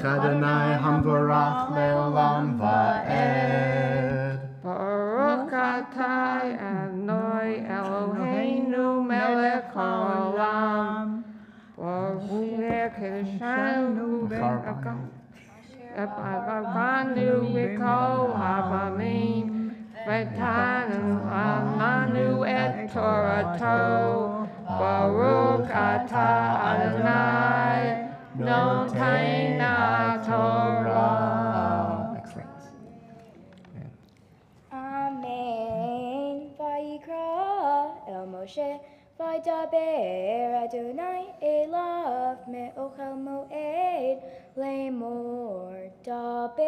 Adonai Hamvorach Leolam Va'ed.
Baruch atah Adonai Eloheinu melech haolam. Baruch Kishanu Epavanu Vikol Havamim. V'tanu Amanu et Torato. Baruch atah Adonai Notain HaTorah.
Excellent.
Amen. Vayikra el Moshe vaydaber Adonai elav me'ochel moed lemor daber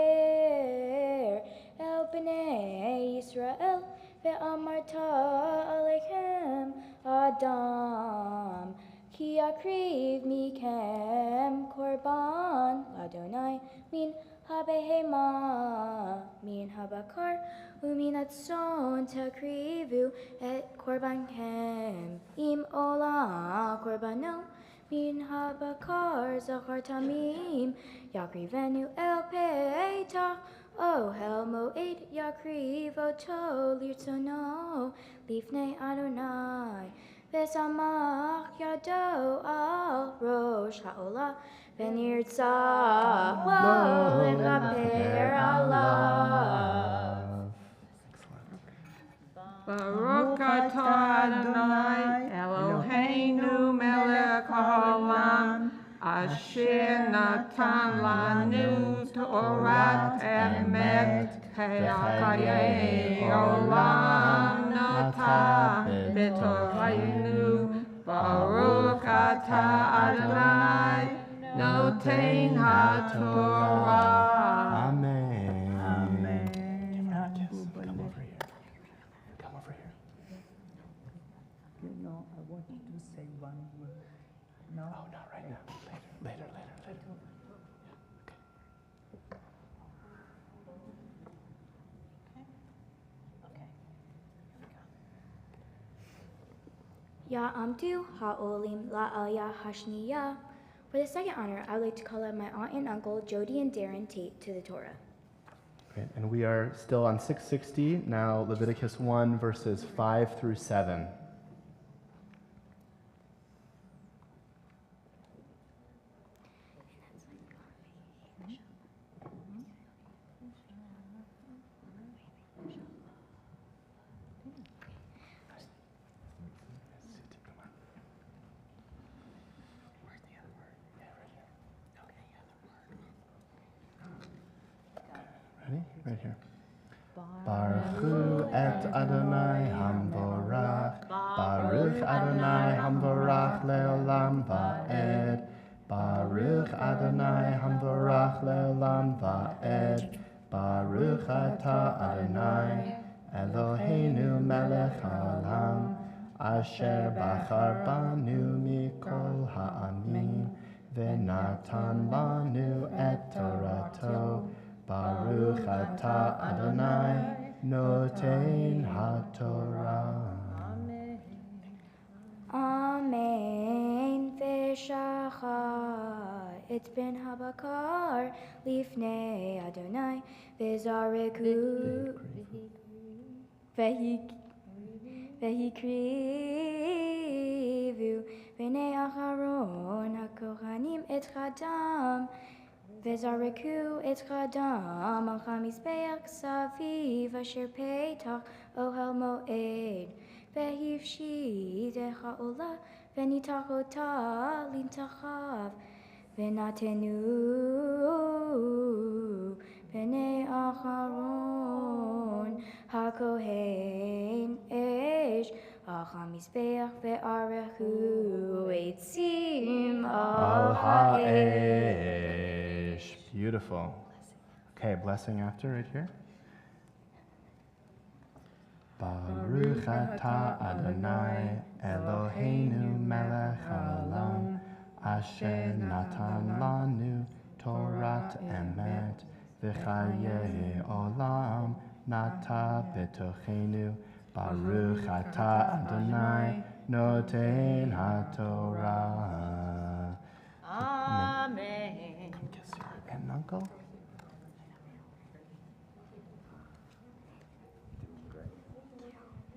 el bnei Yisrael ve'amarta alechem Adam ki akriv mikem korban Adonai min habehema min habakar umin atzon takrivu et korbankem im ola korbano min habakar zachar tamim yakrivenu el peitach ohel moed yakriv oto lirtzono lifnei Adonai Vesamach yado al rosh ha'olah v'nirtzah lo lechaper alav.
Baruch atah Adonai Eloheinu melech haolam. Asher natan lanu Torat emet Hayei olam nata b'toraynu. Baruch atah Adonai notein haTorah.
Amen. Amen. Yes, come over here. Come over here.
You know, I want you to say one word. No?
Oh, not right now. Later.
Ya'amdu ha'olim la'alya hashniya. For the second honor, I would like to call up my aunt and uncle, Jody and Darren Tate, to the Torah.
Great. And we are still on 660, now Leviticus 1, verses 5 through 7. Ready? Right here. Baruch et Adonai Hamvorach. Baruch Adonai Hamvorach leolam va'ed. Baruch Adonai Hamvorach leolam va'ed. Baruch atah Adonai Eloheinu melech haolam. Asher bachar banu mikol ha'amim. V'natan lanu et Torato. Baruch atah Adonai notein haTorah.
Amen. V'shachar et ben habakar lifnei Adonai v'zareku v'hikrivu b'nei Aharon hakohanim et chadam Vezareku et chadam al chamizbeach saviv asher peitach ohel moed vehivshid ha'olah venitachota lintachav venatenu b'nei Aharon hakohen esh Mizbeach ve'arechu eitzim
Al
ha'esh.
ha'esh. Beautiful. Okay, blessing after right here. Baruch atah Adonai Eloheinu melech haolam asher natan lanu Torat emet v'chayei olam nata betochenu Baruch atah Adonai noten haTorah.
Amen.
Come kiss your aunt and uncle.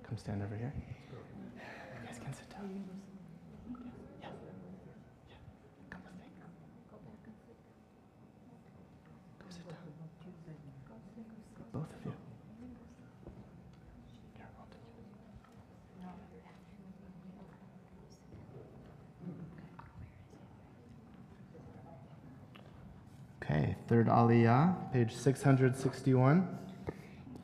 Come stand over here. You guys can sit down. Yeah. Come with me. Come sit down. Both of you. Here, I'll take you. Okay, third Aliyah, page 661.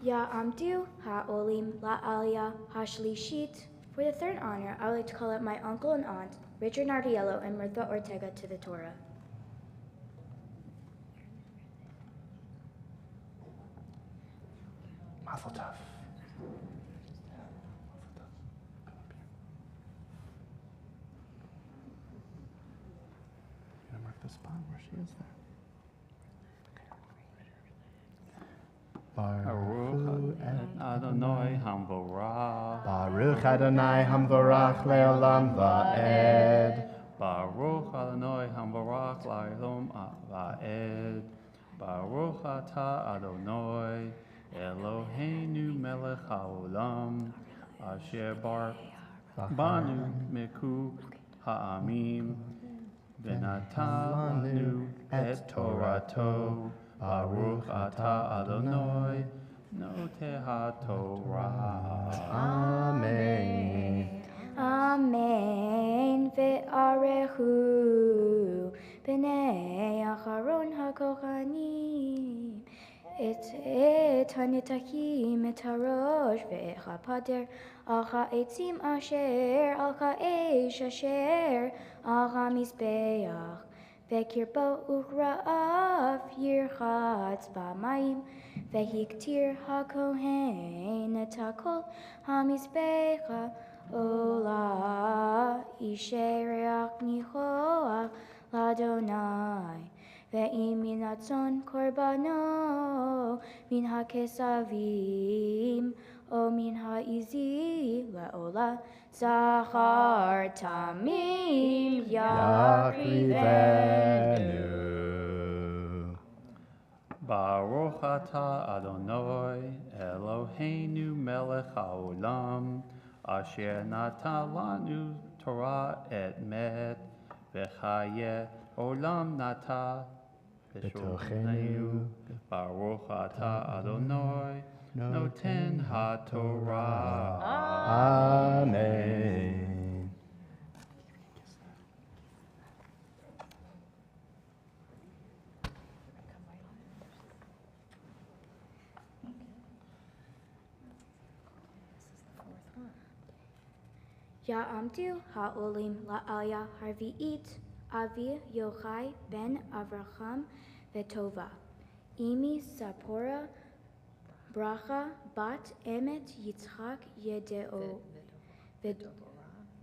Ya'amdu ha'olim la'aliyah ha'shlishit. For the third honor, I would like to call up my uncle and aunt, Richard Nardiello and Mirtha Ortega, to the Torah.
Mazel tov. You gonna mark the spot where she is there?
Baruch Adonai Hamvorach.
Baruch Adonai Hamvorach Leolam Va'ed.
Baruch Adonai Hamvorach Leolam Va'ed. Baruch Atah Adonai Eloheinu Melech Haolam Asher Bar Banu Miku Ha'amim V'natan lanu et Torato. Baruch atah Adonai noteh haTorah.
Amen.
Amen. Ve'arechu b'nei acharon hakohanim et hanitakim et harosh ve'ech hapader al ha'etzim asher al ha'esh asher al ha'mizbeach ve'kirbo uchra'af yirchatz b'mayim ve'hiktir hakohen et hakol ha'mizbecha Ola ishereach nichoach l'Adonai ve'im min atzon korbano min ha'kesavim o min ha'izi la'ola zachar tamim yakrivenu.
Baruch atah Adonai Eloheinu melech haolam Asher natan lanu Torah et met v'chayei olam nata b'shorenu. Baruch atah Adonai noten haTorah.
Amen.
Ya'amdu ha'olim la'aliyah harvi'it Avi Yochai ben Avraham ve'tova Imi Sapora Bracha bat Emet Yitzchak Yedeo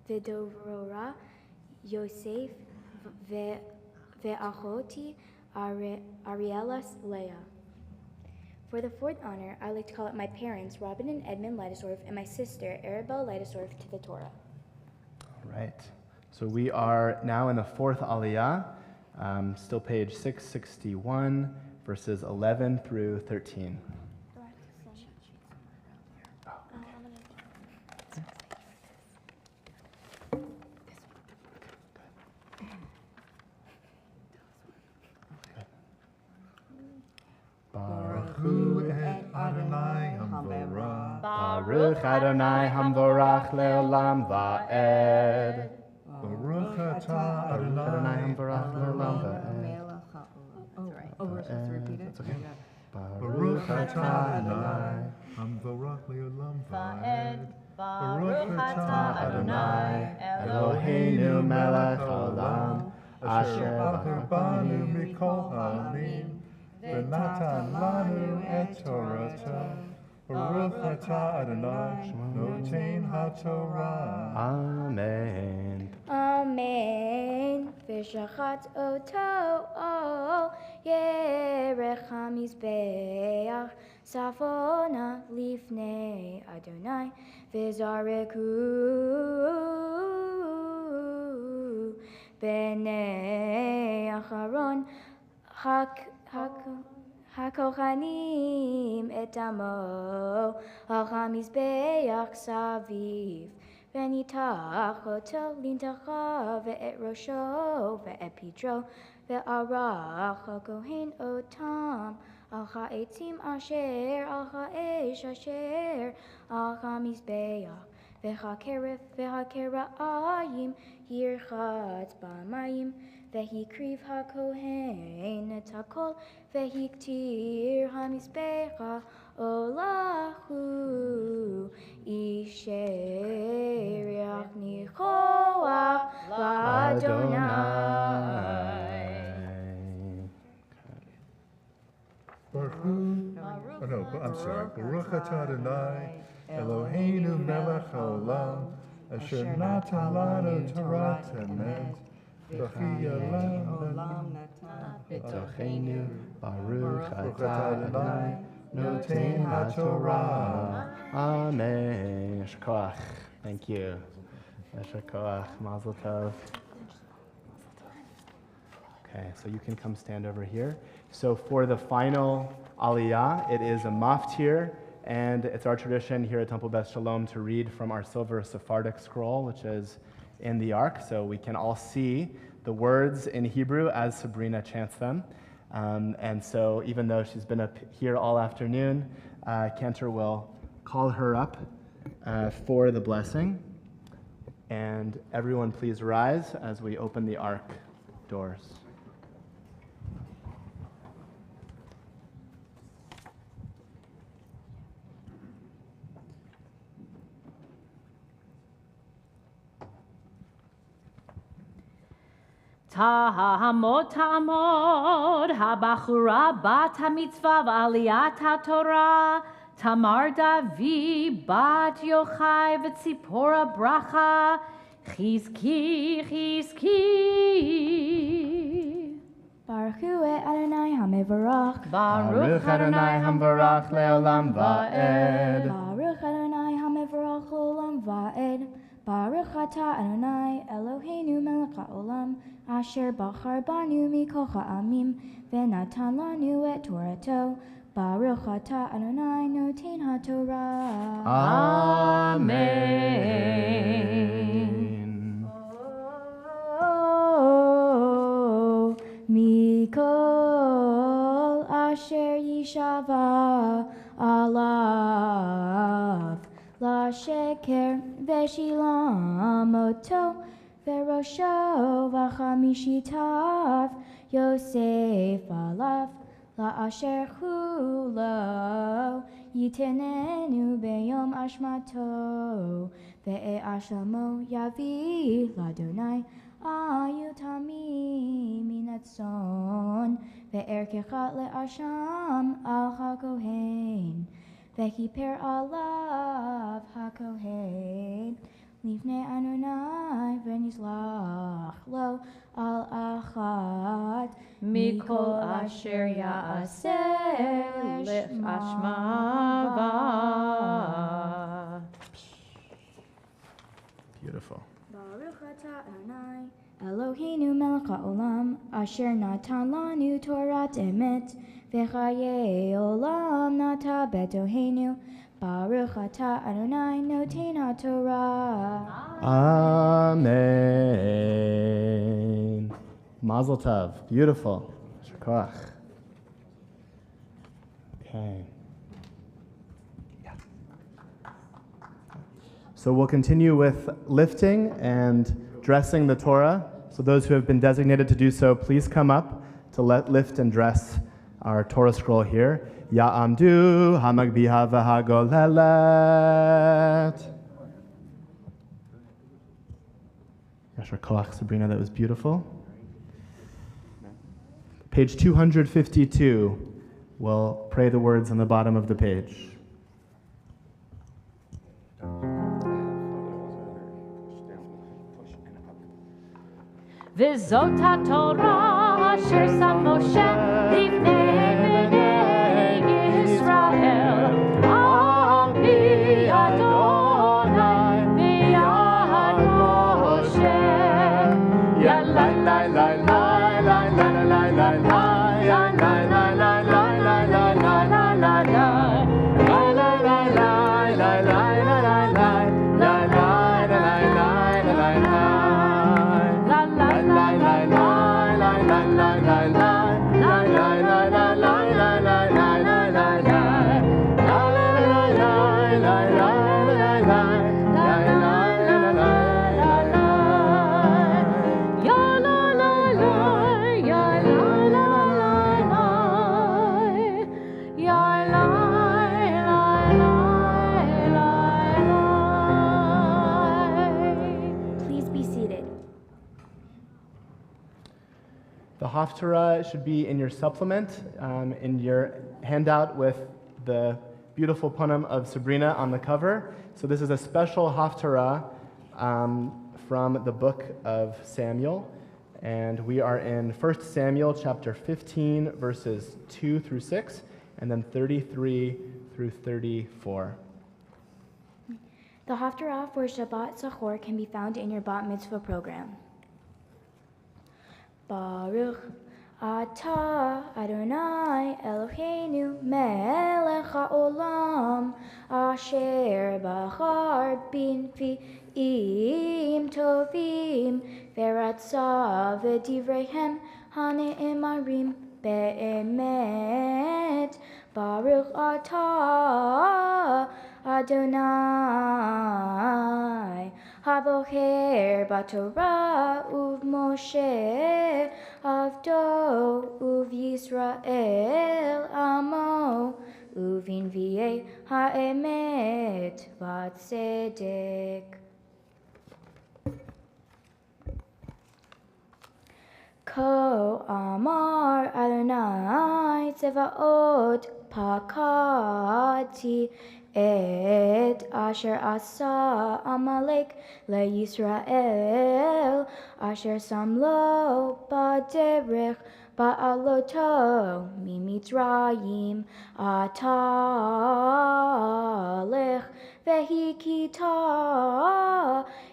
Vedorah Yosef ve'achoti Arielas Leah. For the fourth honor, I would like to call up my parents, Robin and Edmund Leidesdorf, and my sister, Arabelle Leidesdorf, to the Torah.
All right. So we are now in the fourth Aliyah, still page 661, verses 11 through 13.
Baruch et Adonai Hamvorach.
Baruch Adonai Hamvorach Leolam Va'ed.
Baruch atah Adonai
Hamvorach Leolam Va'ed.
We're supposed to repeat it?
That's okay.
Baruch atah Adonai Hamvorach Leolam Va'ed.
Baruch atah Adonai
Eloheinu melech haolam, asher
bachar banu mikol ha'amim, v'natan lanu et Torato. Baruch atah Adonai, noten haTorah.
Amen.
Amen. V'shachat oto yerech hamizbeach safona lifnei Adonai v'zareku b'nei Acharon hakochanim et amo al hamizbeach saviv. V'nitach oto lintacha ve'et rosho ve'et pitro ve'arach hakohen otam al ha'etzim asher al ha'esh asher al ha'mizbeach ve'hakera'ayim yirchatz b'mayim ve'hikriv hakohen et hakol ve'hiktir ha'mizbecha olahu Isherach nichoach l'Adonai.
Baruch I'm sorry. Baruch atah Adonai, Eloheinu melech haolam, asher natan lanu Torah emet, v'chiyah lanu
B'tocheinu, Baruch
Baruch
atah Adonai, noten haTorah. Amen. Yasher koach. Thank you. Yasher koach. Mazel tov. Okay, so you can come stand over here. So for the final Aliyah, it is a maftir, and it's our tradition here at Temple Beth Sholom to read from our silver Sephardic scroll, which is in the ark, so we can all see the words in Hebrew as Sabrina chants them. And so even though she's been up here all afternoon, Cantor will call her up for the blessing. And everyone please rise as we open the ark doors.
Ta'amod, ta'amod, habachura bat hamitzvah v'aliyat haTorah, Tamar Davi bat Yochai v'tzipora bracha, chizki, chizki.
Baruch hu Adonai hamevarach.
Baruch Adonai hamvarach le'olam va'ed.
Baruch Adonai hamevarach le'olam va'ed. Baruch atah Adonai Eloheinu melech haolam, asher bachar banu mikol ha'amim, v'natan lanu et Torato. Baruch atah Adonai noten haTorah.
Amen.
Oh, mikol asher yishava alav, la sheker v'shilam oto, v'rosho v'chamishitav Yosef alav, la asher chulo yitenenu beyom ashmato, ve'ashamo yavi l'Adonai ayutami minatzon, ve'erkechat le'asham al hakohen, ve'kiper alav hakohen, lifnei Adonai v'nizlach lo al achat
Mikol asher ya'aseh le'ashmava.
Beautiful.
Baruch atah Adonai Eloheinu melech haolam, asher natan lanu Torah emet, v'chaye olam nata betoheinu. Baruch atah Adonai noten haTorah.
Amen. Mazel tov. Beautiful. Yasher koach. Okay. So we'll continue with lifting and dressing the Torah. So those who have been designated to do so, please come up to lift and dress our Torah scroll here. Ya'amdu hamagbiha v'hagolelet. Yasher Koach, Sabrina, that was beautiful. Page 252. We'll pray the words on the bottom of the page.
V'zot haTorah asher sam Moshe lifnei bnei Yisrael al pi Adonai v'yad Moshe. Ya la la la la la la la la la ya la la la la la la la la la la la la la la la la
The Haftarah should be in your supplement, in your handout with the beautiful poem of Sabrina on the cover. So this is a special Haftarah from the book of Samuel. And we are in 1 Samuel chapter 15, verses 2 through 6, and then 33 through 34.
The Haftarah for Shabbat Zachor can be found in your Bat Mitzvah program. Baruch Atah Adonai Eloheinu melech haolam asher bachar b'nvi'im tovim v'ratza v'divreihem hane'emarim be'emet. Baruch Atah Adonai Habocher b'Torah u'Moshe Avdo u'Yisrael Amo u'Vinvi'ei ha'emet v'tzedek. Ko Amar Adonai Tzevaot Pakati Et asher asa Amalek leYisrael asher samlo baderech ba'aloto mimitzrayim atalech vehikita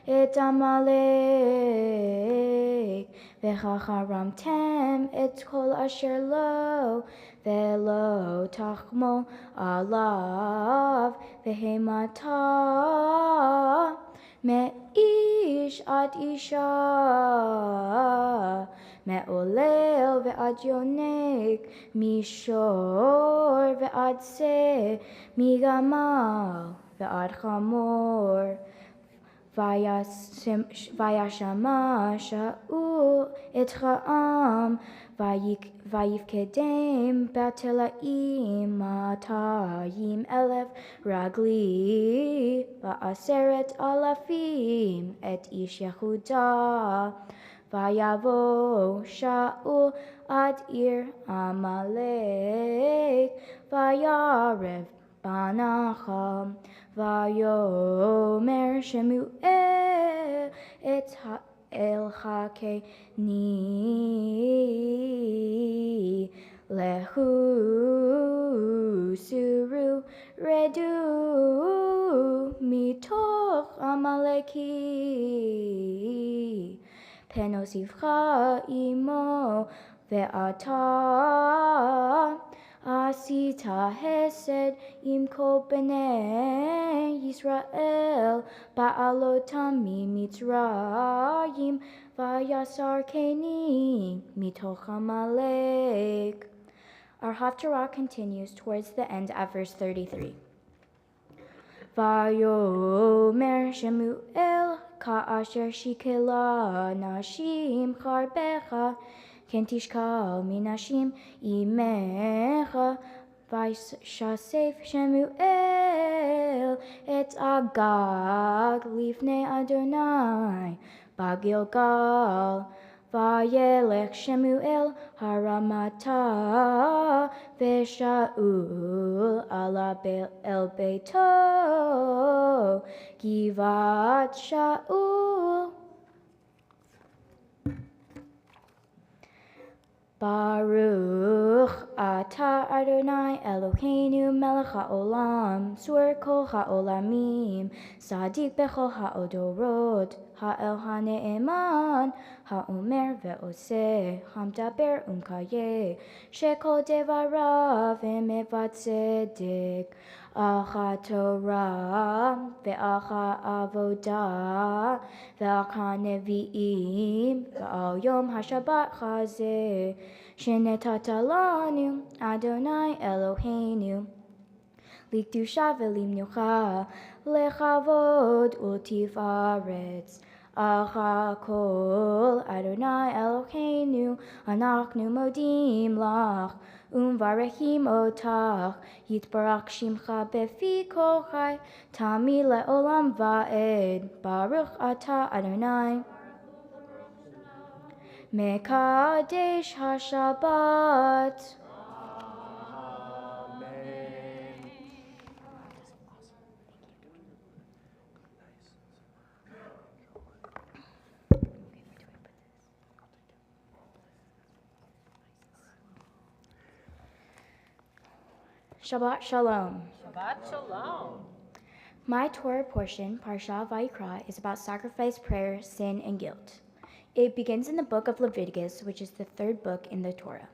et Amalek vechacharamtem et kol asher lo velo tachmo alav vehemata me'ish ad isha me'olel ve'ad yonek mishor ve'ad se migamal ve'ad chamor vayashama sha'ul et cha'am vayivkedem batelaim matayim elef ragli va'aseret alafim et ish Yehuda vayavo sha'ul ad ir Amalek vayarev banacham vayomer Shemuel et el hakeni lehu suru redu mitoch Amaleki penosivcha imo ve'ata asita hesed im kol bnei Yisrael ba'alotam mimitzrayim vayasarkeni mitoch Amalek. Our Haftarah continues towards the end at verse 33. Vayomer Shemuel ka'asher shikela nashim charbecha ken tishkal minashim imecha vayshasef Shemuel et Agag lifnei Adonai Bagilgal. Vayelech Shemuel haramata v'Shaul ala el beito Givat Shaul. Baruch atah Adonai Eloheinu melech haolam, sur kol haolamim, sadik bechol haodorot, ha'el hane'eman, ha'omer ve'oseh, hamdaber umkayeh, shekol devarav emevat tzedek, acha Torah ve'acha avodah, ve'acha nevi'im, ve'al yom hashabat chazeh, Shenetata lanu Adonai Eloheinu Likdusha ve'limnucha lechavod ultifaretz Acha kol Adonai Eloheinu Anachnu modim lach Umvarechim otach Yitbarach shimcha befi kol chai Tami le'olam va'ed Baruch atah Adonai Mekadesh HaShabbat.
Amen.
Shabbat Shalom.
Shabbat Shalom.
My Torah portion, Parsha Vayikra, is about sacrifice, prayer, sin, and guilt. It begins in the book of Leviticus, which is the third book in the Torah.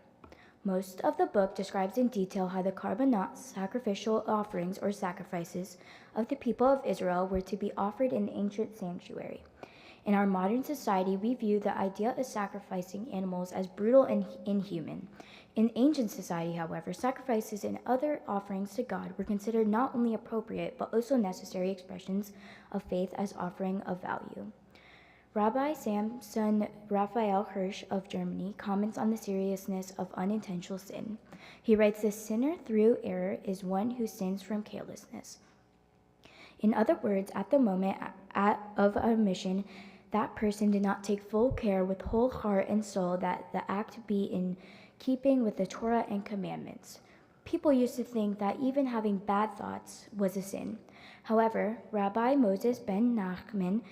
Most of the book describes in detail how the karbanot, sacrificial offerings or sacrifices of the people of Israel, were to be offered in the ancient sanctuary. In our modern society, we view the idea of sacrificing animals as brutal and inhuman. In ancient society, however, sacrifices and other offerings to God were considered not only appropriate, but also necessary expressions of faith as offering of value. Rabbi Samson Raphael Hirsch of Germany comments on the seriousness of unintentional sin. He writes, "The sinner through error is one who sins from carelessness." In other words, at the moment of omission, that person did not take full care with whole heart and soul that the act be in keeping with the Torah and commandments. People used to think that even having bad thoughts was a sin. However, Rabbi Moses ben Nachman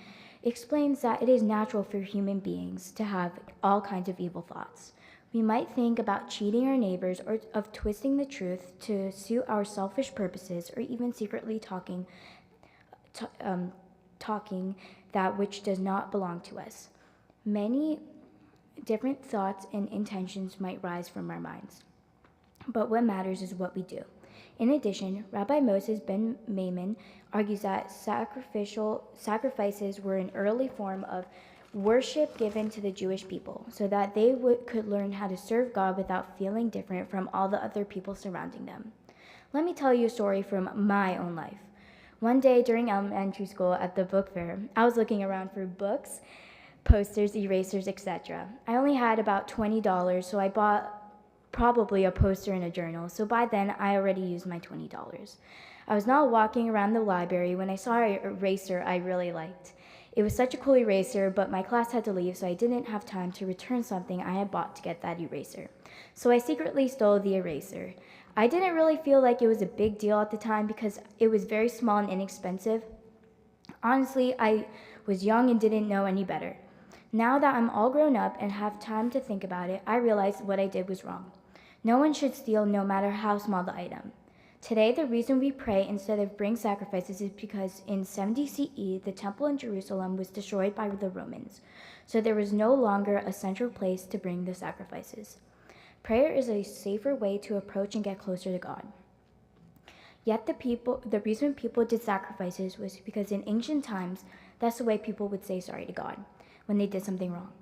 explains that it is natural for human beings to have all kinds of evil thoughts. We might think about cheating our neighbors or of twisting the truth to suit our selfish purposes, or even secretly talking that which does not belong to us. Many different thoughts and intentions might rise from our minds, but what matters is what we do. In addition, Rabbi Moses ben Maimon argues that sacrifices were an early form of worship given to the Jewish people, so that they could learn how to serve God without feeling different from all the other people surrounding them. Let me tell you a story from my own life. One day during elementary school at the book fair, I was looking around for books, posters, erasers, etc. I only had about $20, so I bought probably a poster and a journal, so by then I already used my $20. I was now walking around the library when I saw an eraser I really liked. It was such a cool eraser, but my class had to leave, so I didn't have time to return something I had bought to get that eraser. So I secretly stole the eraser. I didn't really feel like it was a big deal at the time because it was very small and inexpensive. Honestly, I was young and didn't know any better. Now that I'm all grown up and have time to think about it, I realize what I did was wrong. No one should steal, no matter how small the item. Today, the reason we pray instead of bring sacrifices is because in 70 CE, the temple in Jerusalem was destroyed by the Romans, so there was no longer a central place to bring the sacrifices. Prayer is a safer way to approach and get closer to God. Yet the reason people did sacrifices was because in ancient times, that's the way people would say sorry to God when they did something wrong.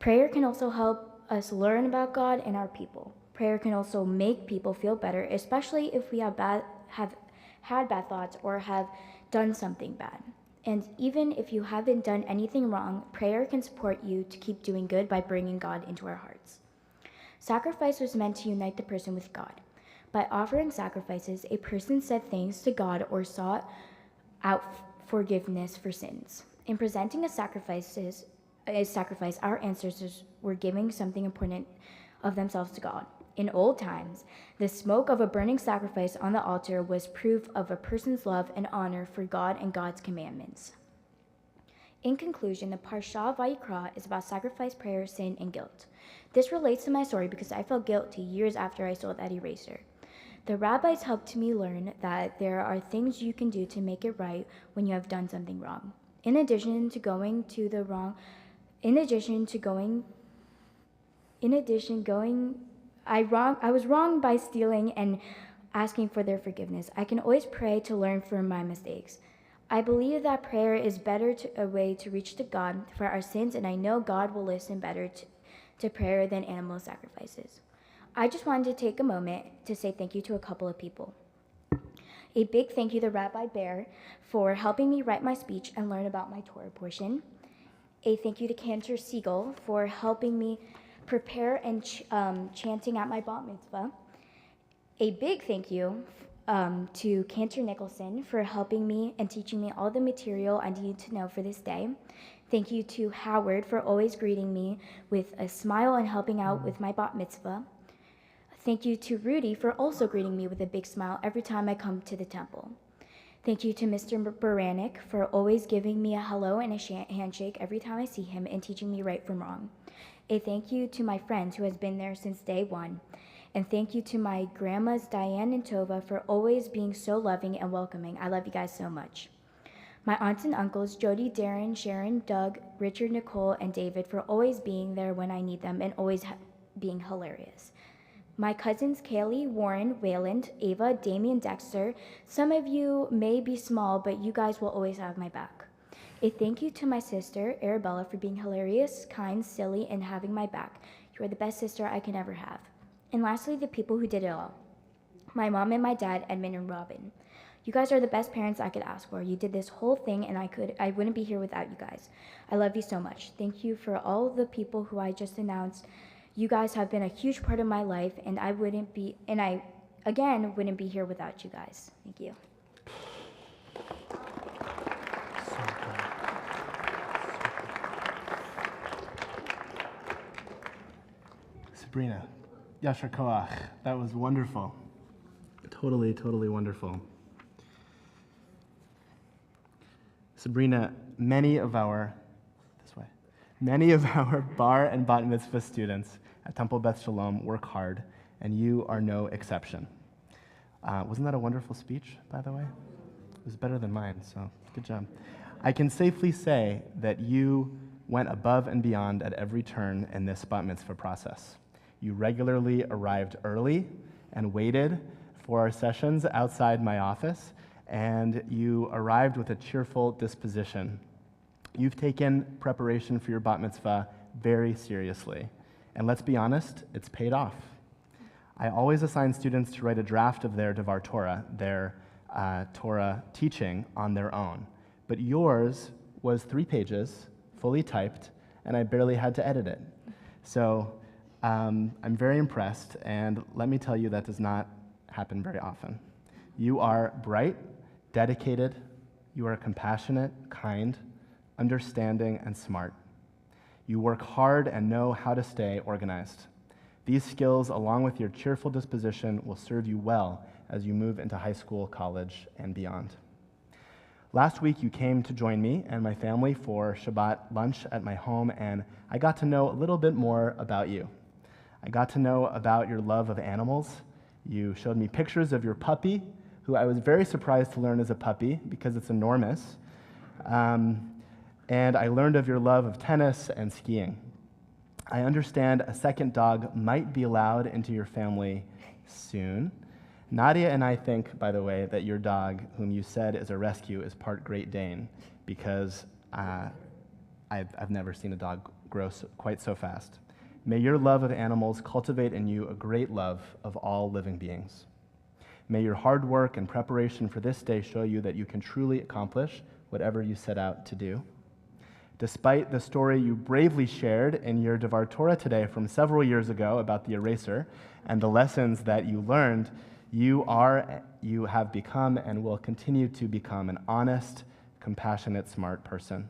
Prayer can also help us learn about God and our people. Prayer can also make people feel better, especially if we have had bad thoughts or have done something bad. And even if you haven't done anything wrong, prayer can support you to keep doing good by bringing God into our hearts. Sacrifice was meant to unite the person with God. By offering sacrifices, a person said thanks to God or sought out forgiveness for sins. In presenting a sacrifice, sacrifice, our ancestors were giving something important of themselves to God. In old times, the smoke of a burning sacrifice on the altar was proof of a person's love and honor for God and God's commandments. In conclusion, the Parsha Vayikra is about sacrifice, prayer, sin, and guilt. This relates to my story because I felt guilty years after I stole that eraser. The rabbis helped me learn that there are things you can do to make it right when you have done something wrong. I was wrong by stealing and asking for their forgiveness. I can always pray to learn from my mistakes. I believe that prayer is a way to reach to God for our sins, and I know God will listen better to prayer than animal sacrifices. I just wanted to take a moment to say thank you to a couple of people. A big thank you to Rabbi Bear for helping me write my speech and learn about my Torah portion. A thank you to Cantor Siegel for helping me prepare and chanting at my bat mitzvah. A big thank you to Cantor Nicholson for helping me and teaching me all the material I needed to know for this day. Thank you to Howard for always greeting me with a smile and helping out with my bat mitzvah. Thank you to Rudy for also greeting me with a big smile every time I come to the temple. Thank you to Mr. Baranek for always giving me a hello and a handshake every time I see him and teaching me right from wrong. A thank you to my friends who has been there since day one. And thank you to my grandmas Diane and Tova for always being so loving and welcoming. I love you guys so much. My aunts and uncles, Jody, Darren, Sharon, Doug, Richard, Nicole, and David for always being there when I need them and always being hilarious. My cousins Kaylee, Warren, Wayland, Ava, Damien, Dexter. Some of you may be small, but you guys will always have my back. A thank you to my sister, Arabella, for being hilarious, kind, silly, and having my back. You are the best sister I can ever have. And lastly, the people who did it all. My mom and my dad, Edmund and Robin. You guys are the best parents I could ask for. You did this whole thing, and I wouldn't be here without you guys. I love you so much. Thank you for all the people who I just announced. You guys have been a huge part of my life, and I wouldn't be here without you guys. Thank you.
Sabrina, Yashar Koach, that was wonderful. Totally, totally wonderful. Sabrina, many of our bar and bat mitzvah students at Temple Beth Sholom work hard, and you are no exception. Wasn't that a wonderful speech, by the way? It was better than mine, so good job. I can safely say that you went above and beyond at every turn in this bat mitzvah process. You regularly arrived early and waited for our sessions outside my office, and you arrived with a cheerful disposition. You've taken preparation for your bat mitzvah very seriously, and let's be honest, it's paid off. I always assign students to write a draft of their Dvar Torah, their Torah teaching, on their own, but yours was 3 pages, fully typed, and I barely had to edit it. So I'm very impressed, and let me tell you that does not happen very often. You are bright, dedicated, you are compassionate, kind, understanding, and smart. You work hard and know how to stay organized. These skills, along with your cheerful disposition, will serve you well as you move into high school, college, and beyond. Last week, you came to join me and my family for Shabbat lunch at my home, and I got to know a little bit more about you. I got to know about your love of animals. You showed me pictures of your puppy, who I was very surprised to learn is a puppy because it's enormous. And I learned of your love of tennis and skiing. I understand a second dog might be allowed into your family soon. Nadia and I think, by the way, that your dog, whom you said is a rescue, is part Great Dane, because I've never seen a dog grow quite so fast. May your love of animals cultivate in you a great love of all living beings. May your hard work and preparation for this day show you that you can truly accomplish whatever you set out to do. Despite the story you bravely shared in your Dvar Torah today from several years ago about the eraser and the lessons that you learned, you have become and will continue to become an honest, compassionate, smart person.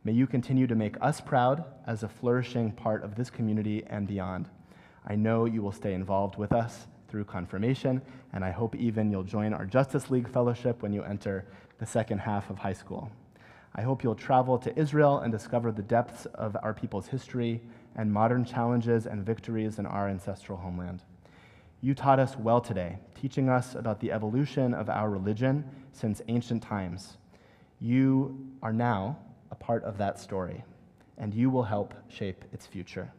May you continue to make us proud as a flourishing part of this community and beyond. I know you will stay involved with us through confirmation, and I hope even you'll join our Justice League Fellowship when you enter the second half of high school. I hope you'll travel to Israel and discover the depths of our people's history and modern challenges and victories in our ancestral homeland. You taught us well today, teaching us about the evolution of our religion since ancient times. You are now a part of that story, and you will help shape its future.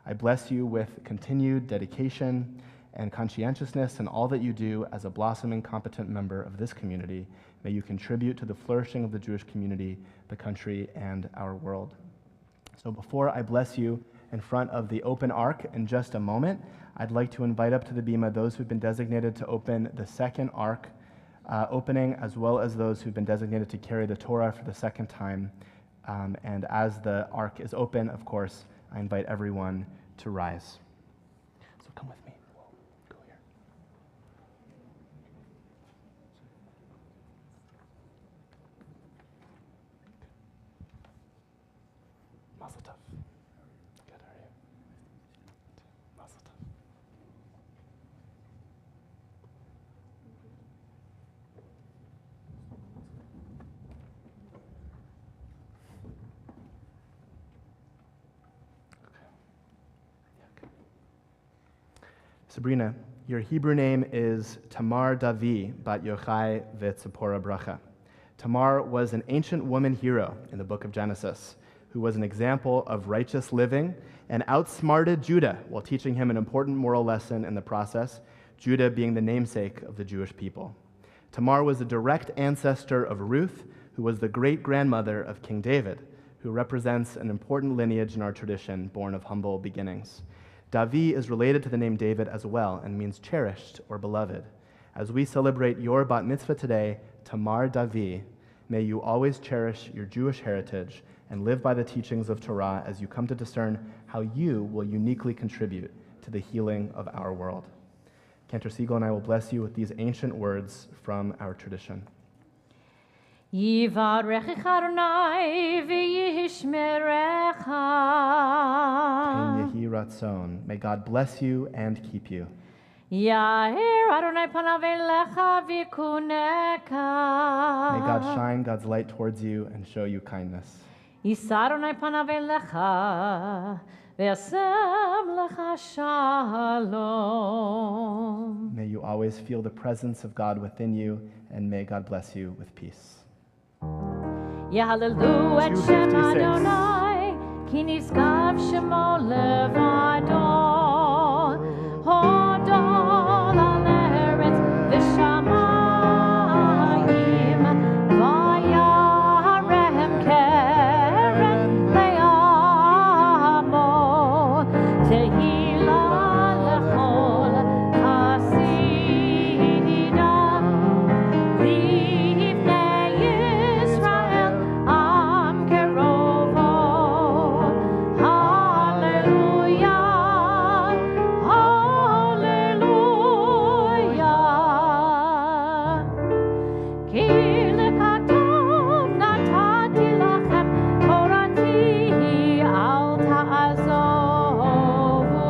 I bless you with continued dedication and conscientiousness in all that you do as a blossoming, competent member of this community. May you contribute to the flourishing of the Jewish community, the country, and our world. So before I bless you in front of the open ark in just a moment, I'd like to invite up to the bima those who've been designated to open the second ark opening, as well as those who've been designated to carry the Torah for the second time. And as the ark is open, of course, I invite everyone to rise. So come with me. We'll go here. Mazel tov. Good, how are you? Mazel tov. Sabrina, your Hebrew name is Tamar Davi bat Yochai v'Tzipora Bracha. Tamar was an ancient woman hero in the book of Genesis who was an example of righteous living and outsmarted Judah while teaching him an important moral lesson in the process, Judah being the namesake of the Jewish people. Tamar was a direct ancestor of Ruth, who was the great-grandmother of King David, who represents an important lineage in our tradition, born of humble beginnings. Davi is related to the name David as well and means cherished or beloved. As we celebrate your bat mitzvah today, Tamar Davi, may you always cherish your Jewish heritage and live by the teachings of Torah as you come to discern how you will uniquely contribute to the healing of our world. Cantor Siegel and I will bless you with these ancient words from our tradition.
Yivarechecha Adonai v'yishmerecha.
Yehi ratzon. May God bless you and keep you.
Yair Adonai panav elecha v'yikuneka.
May God shine God's light towards you and show you kindness.
Yisa Adonai panav elecha v'yasem lecha shalom.
May you always feel the presence of God within you, and may God bless you with peace.
Yahallelu et Shem
256.
Adonai, ki niskav shemo levado. Hodol al eretz v'shamayim, vayarem keren le'amo. Tehila lechol chasida, livnei Yisrael am kerovo. Hallelujah, hallelujah. Ki lekatov natati lachem torati al ta'azovu.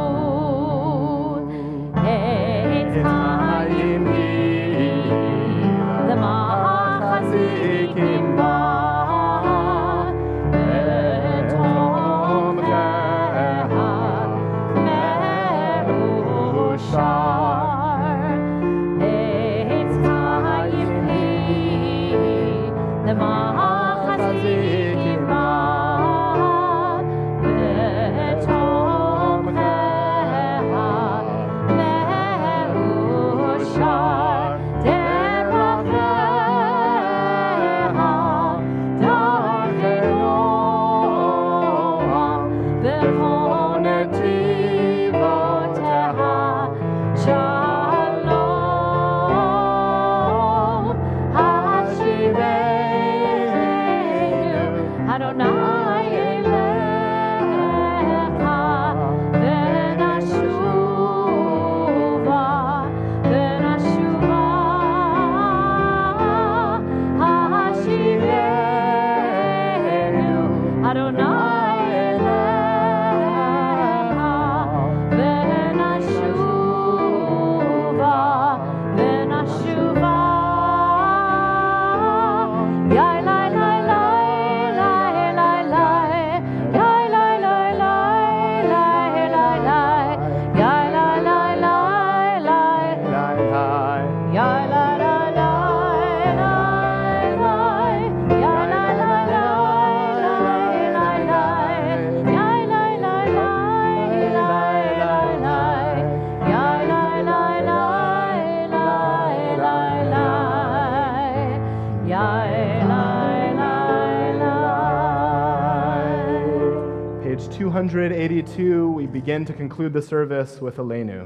282, we begin to conclude the service with Aleinu.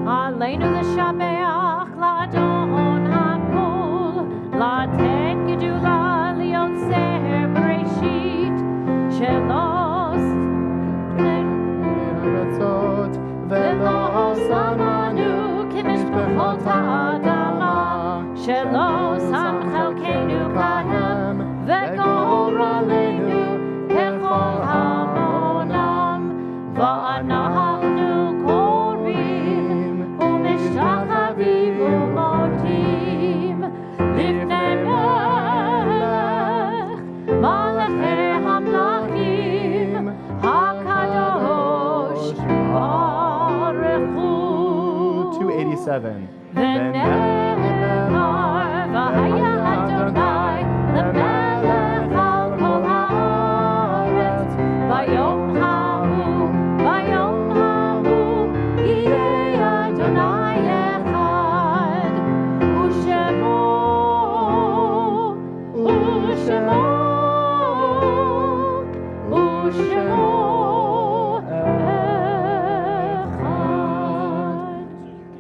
Aleinu l'shabeach l'adon hakol, latet gedula liotzer bereshit, shelos velo samanu kimishpachot ha'adama, shelos ham chalkeinu kahem, vegoraleinu kechol hamonam, va'anahnu korim, u'mishtachavim u'motim, lifnei melech, malachei hamlachim, hakadosh baruch hu.
287.
V'nehar v'haya Adonai l'melech al kol haaretz, bayom hahu yeh Adonai echad, u'shemo echad.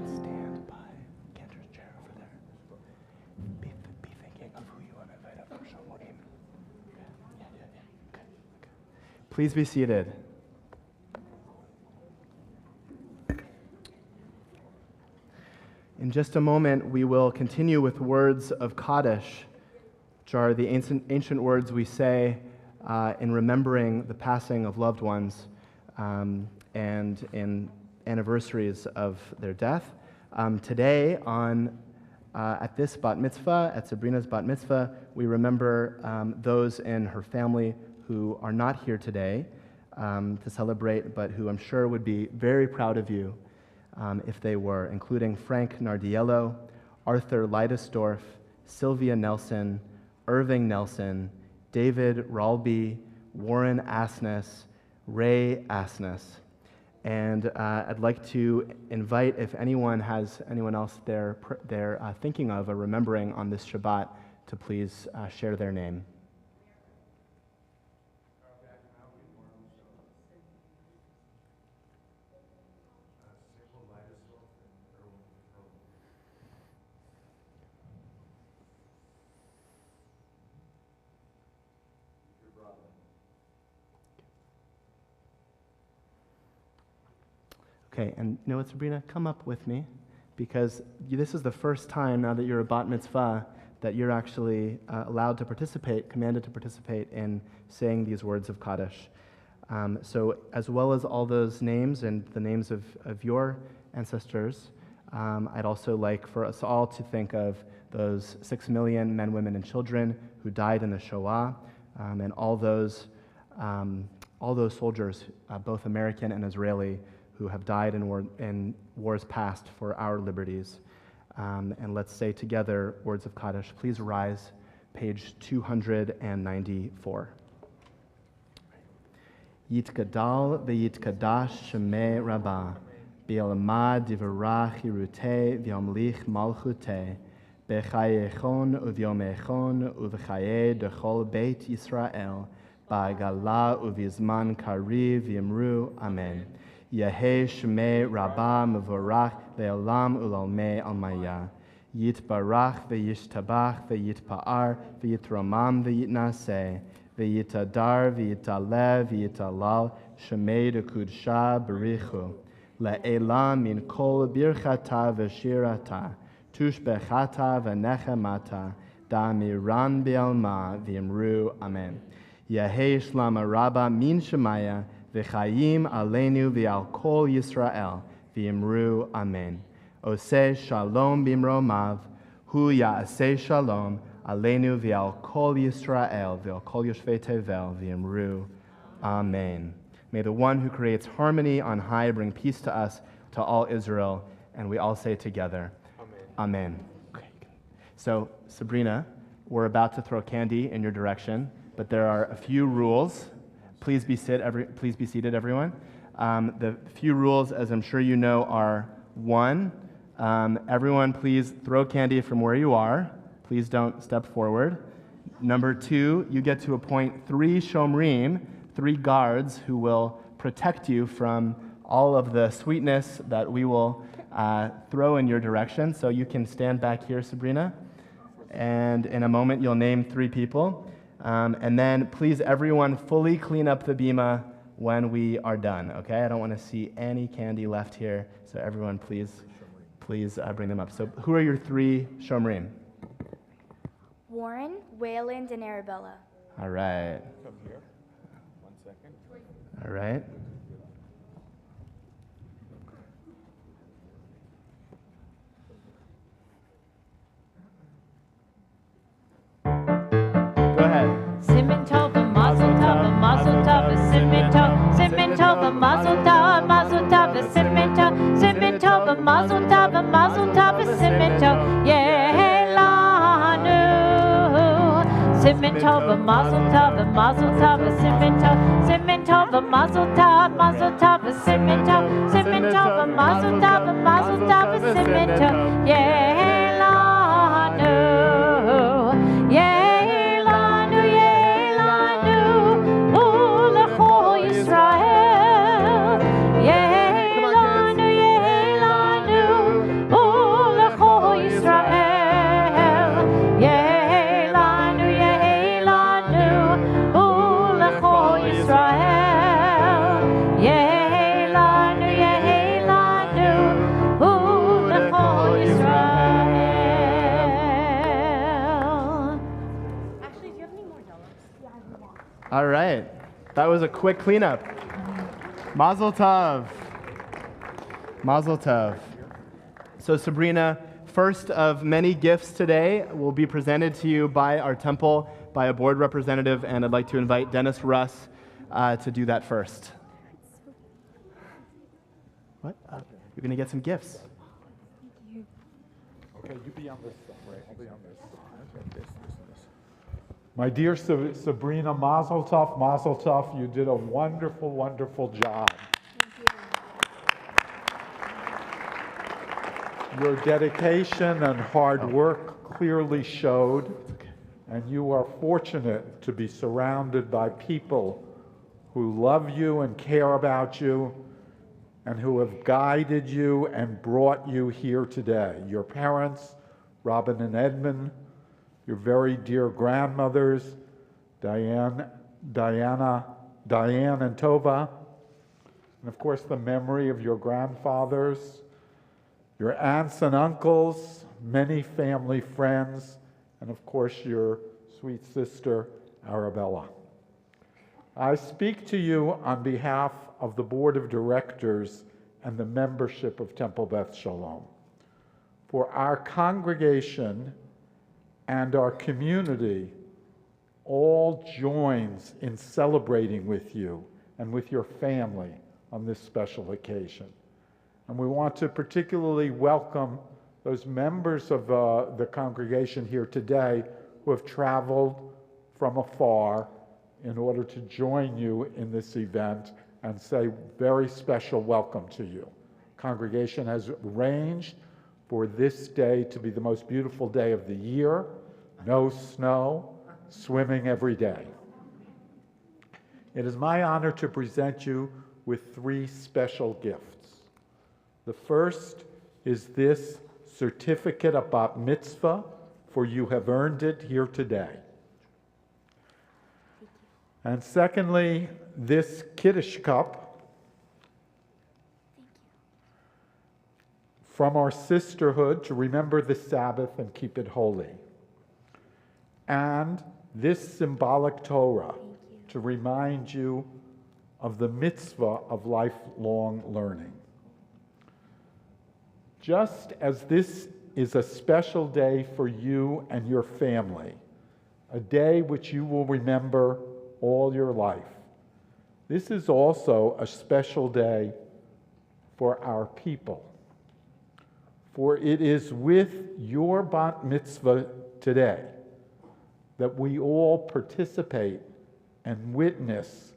Stand by Kendra's chair over there. Be thinking of who you want to invite up for Sholom. Yeah. Okay. Please be seated. In just a moment, we will continue with words of Kaddish, which are the ancient words we say in remembering the passing of loved ones and in anniversaries of their death. Today, at this bat mitzvah, at Sabrina's bat mitzvah, we remember those in her family who are not here today to celebrate, but who I'm sure would be very proud of you if they were, including Frank Nardiello, Arthur Leidesdorf, Sylvia Nelson, Irving Nelson, David Ralby, Warren Asness, Ray Asness. And I'd like to invite, if anyone else they're thinking of or remembering on this Shabbat, to please share their name. Okay, and you know what, Sabrina? Come up with me, because this is the first time, now that you're a bat mitzvah, that you're actually allowed to participate, commanded to participate in saying these words of Kaddish. So as well as all those names and the names of your ancestors, I'd also like for us all to think of those 6 million men, women, and children who died in the Shoah, and all those soldiers, both American and Israeli, who have died in wars past for our liberties. And let's say together words of Kaddish. Please rise, page 294. Yitgadal v'yitkadash shemei Rabbah, bi'olama divarach hirutei v'yomlich malchutei, b'chayechon u'vyomechon u'v'chaye dechol beit Yisrael, ba'gala u'vizman kariv v'yimru, amen. Yehei Shmei Rabbah Mevorach Le'olam U'Lalmei Almaya. Yitbarach Ve'yishtabach Ve'yitpa'ar Ve'yitromam Ve'yitnaseh Ve'yitadar Ve'yitaleh Ve'yitalal Shmei D'Kudsha Berichu Le'elam Min Kol Birchata Ve'shirata Tushbechata Ve'nechemata Da'miran Be'alma Ve'imru, amen. Yehei Shlama Rabbah Min Shemaya V'chayim aleinu v'al kol Yisrael, v'imru amen. Oseh shalom bimromav, hu ya'aseh shalom, aleinu v'al kol Yisrael, v'al kol yoshvei tevel, v'imru amen. May the one who creates harmony on high bring peace to us, to all Israel, and we all say together, amen. Okay. So, Sabrina, we're about to throw candy in your direction, but there are a few rules. Please be seated, everyone. The few rules, as I'm sure you know, are 1, everyone please throw candy from where you are. Please don't step forward. Number 2, you get to appoint 3 shomrim, 3 guards who will protect you from all of the sweetness that we will throw in your direction. So you can stand back here, Sabrina, and in a moment you'll name 3 people. And then please, everyone, fully clean up the bima when we are done, okay? I don't want to see any candy left here, so everyone, please bring them up. So who are your 3 shomrim?
Warren, Wayland, and Arabella.
All right.
Come here. 1 second.
All right. Go ahead.
Simmen tov, a mazel tov, a simmen tov, simmen tov, a mazel tov, a simmen tov, a mazel tov, a simmen tov, Yehelanu. Simmen tov, a mazel tov, a simmen tov, a mazel tov, a simmen tov, a mazel tov, a simmen tov, Yehelanu. Yehelanu, Yehelanu, Ulecho Yisrael. Yehelanu, Yehelanu, Ulecho Yisrael. Yehelanu, Yehelanu, Ulecho Yisrael. Yehelanu, Yehelanu, Ulecho Yisrael.
All right. That was a quick cleanup. Mazel tov. Mazel tov. So Sabrina, first of many gifts today will be presented to you by our temple, by a board representative, and I'd like to invite Dennis Russ to do that first. What? You're going to get some gifts.
Okay, you be on this side, right? I'll be on this side. My dear Sabrina, mazel tov, you did a wonderful, wonderful job. Your dedication and hard work clearly showed, and you are fortunate to be surrounded by people who love you and care about you, and who have guided you and brought you here today. Your parents, Robin and Edmund, your very dear grandmothers, Diane and Tova, and of course the memory of your grandfathers, your aunts and uncles, many family friends, and of course your sweet sister, Arabella. I speak to you on behalf of the Board of Directors and the membership of Temple Beth Sholom. For our congregation and our community all joins in celebrating with you and with your family on this special occasion. And we want to particularly welcome those members of the congregation here today who have traveled from afar in order to join you in this event and say very special welcome to you. Congregation has arranged for this day to be the most beautiful day of the year, no snow, swimming every day. It is my honor to present you with 3 special gifts. The first is this certificate of Bat Mitzvah, for you have earned it here today. And secondly, this Kiddush cup from our sisterhood to remember the Sabbath and keep it holy. And this symbolic Torah to remind you of the mitzvah of lifelong learning. Just as this is a special day for you and your family, a day which you will remember all your life, this is also a special day for our people. For it is with your bat mitzvah today that we all participate and witness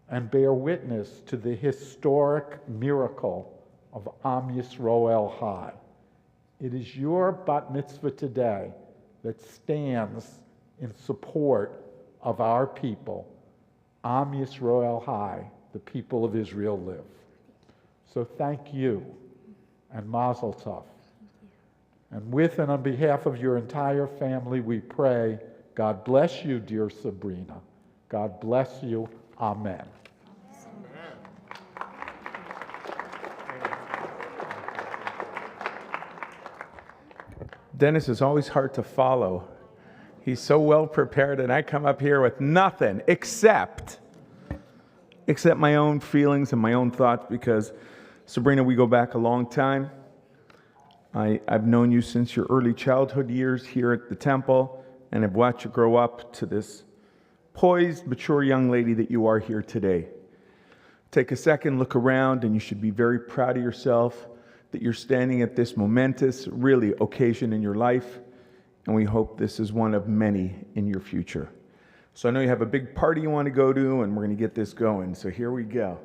and bear witness to the historic miracle of Am Yisroel Chai. It is your bat mitzvah today that stands in support of our people Am Yisrael High, the people of Israel live. So thank you, and Mazel Tov. And with and on behalf of your entire family, we pray, God bless you, dear Sabrina. God bless you. Amen.
Dennis is always hard to follow. He's so well prepared, and I come up here with nothing except my own feelings and my own thoughts, because Sabrina, we go back a long time. I've known you since your early childhood years here at the temple, and have watched you grow up to this poised, mature young lady that you are here today. Take a second, look around, and you should be very proud of yourself that you're standing at this momentous, really, occasion in your life, and we hope this is one of many in your future. So I know you have a big party you want to go to, and we're going to get this going, so here we go.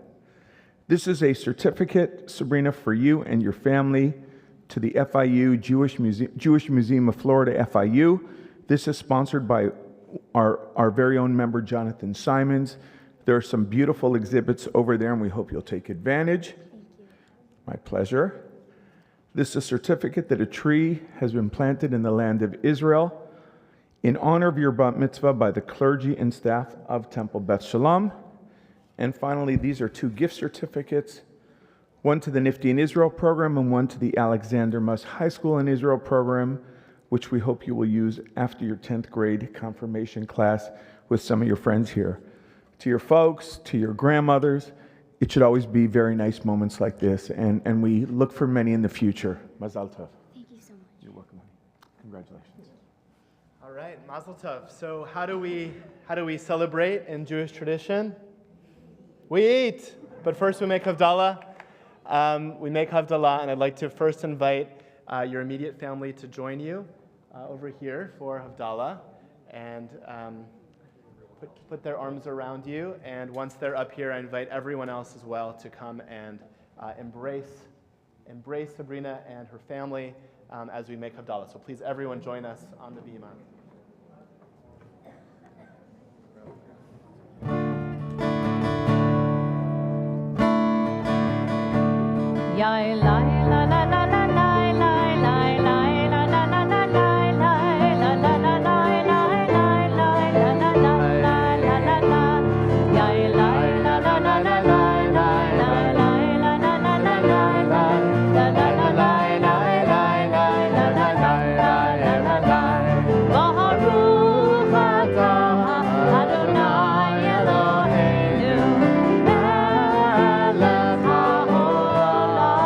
This is a certificate, Sabrina, for you and your family to the FIU Jewish Museum of Florida, FIU. This is sponsored by our very own member, Jonathan Simons. There are some beautiful exhibits over there, and we hope you'll take advantage. Thank you. My pleasure. This is a certificate that a tree has been planted in the land of Israel in honor of your bat mitzvah by the clergy and staff of Temple Beth Sholom. And finally, these are 2 gift certificates, one to the Nifty in Israel program and one to the Alexander Muss High School in Israel program, which we hope you will use after your 10th grade confirmation class with some of your friends here. To your folks, to your grandmothers, it should always be very nice moments like this, and we look for many in the future. Mazel tov.
Thank you so much.
You're welcome, honey. Congratulations.
All right, Mazel Tov. So how do we celebrate in Jewish tradition? We eat, but first we make Havdallah. We make Havdallah, and I'd like to first invite your immediate family to join you over here for Havdallah, and put their arms around you. And once they're up here, I invite everyone else as well to come and embrace Sabrina and her family as we make Havdallah. So please, everyone, join us on the bima.
Ya la la la la la la la la la la la la la la la la Adonai Eloheinu melech haolam.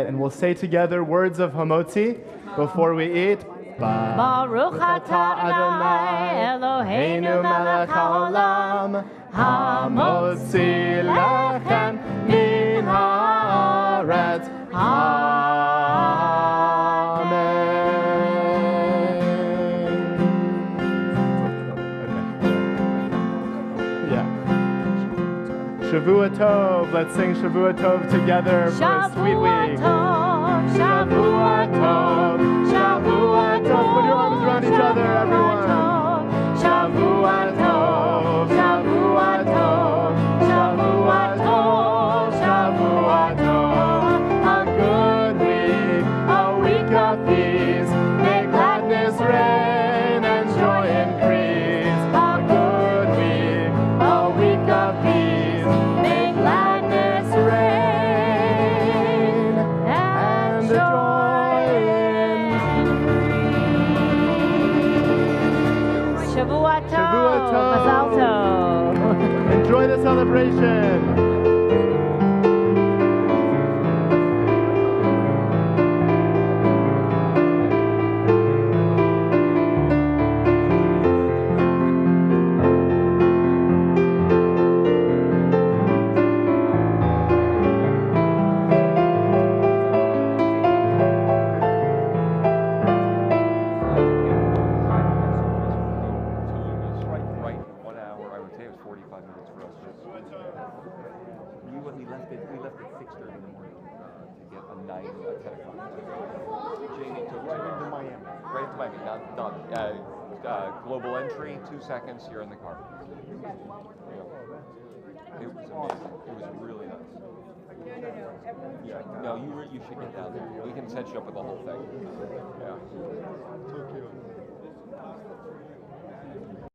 and we'll say together words of Hamotzi before we eat.
Baruch atah Adonai Eloheinu melech haolam,
Hamotzi lechem min haaretz. Shavua Tov. Let's sing Shavua Tov together for a sweet week. Shavua Tov. Shavua Tov. Put your arms around each other, everyone. Shavua Tov. Shavua Tov. Shavua Tov. Shavua Tov. A good week, a week of peace. May gladness reign and joy increase. A good week, a week of peace. May gladness reign and joy increase.
Shavua Tov.
Shavua Tov.
Mazal Tov.
Enjoy the celebration.
Global entry, 2 seconds, you're in the car. It was amazing. It was really nice. Yeah. No, you should get down there. We can set you up with the whole thing. Yeah.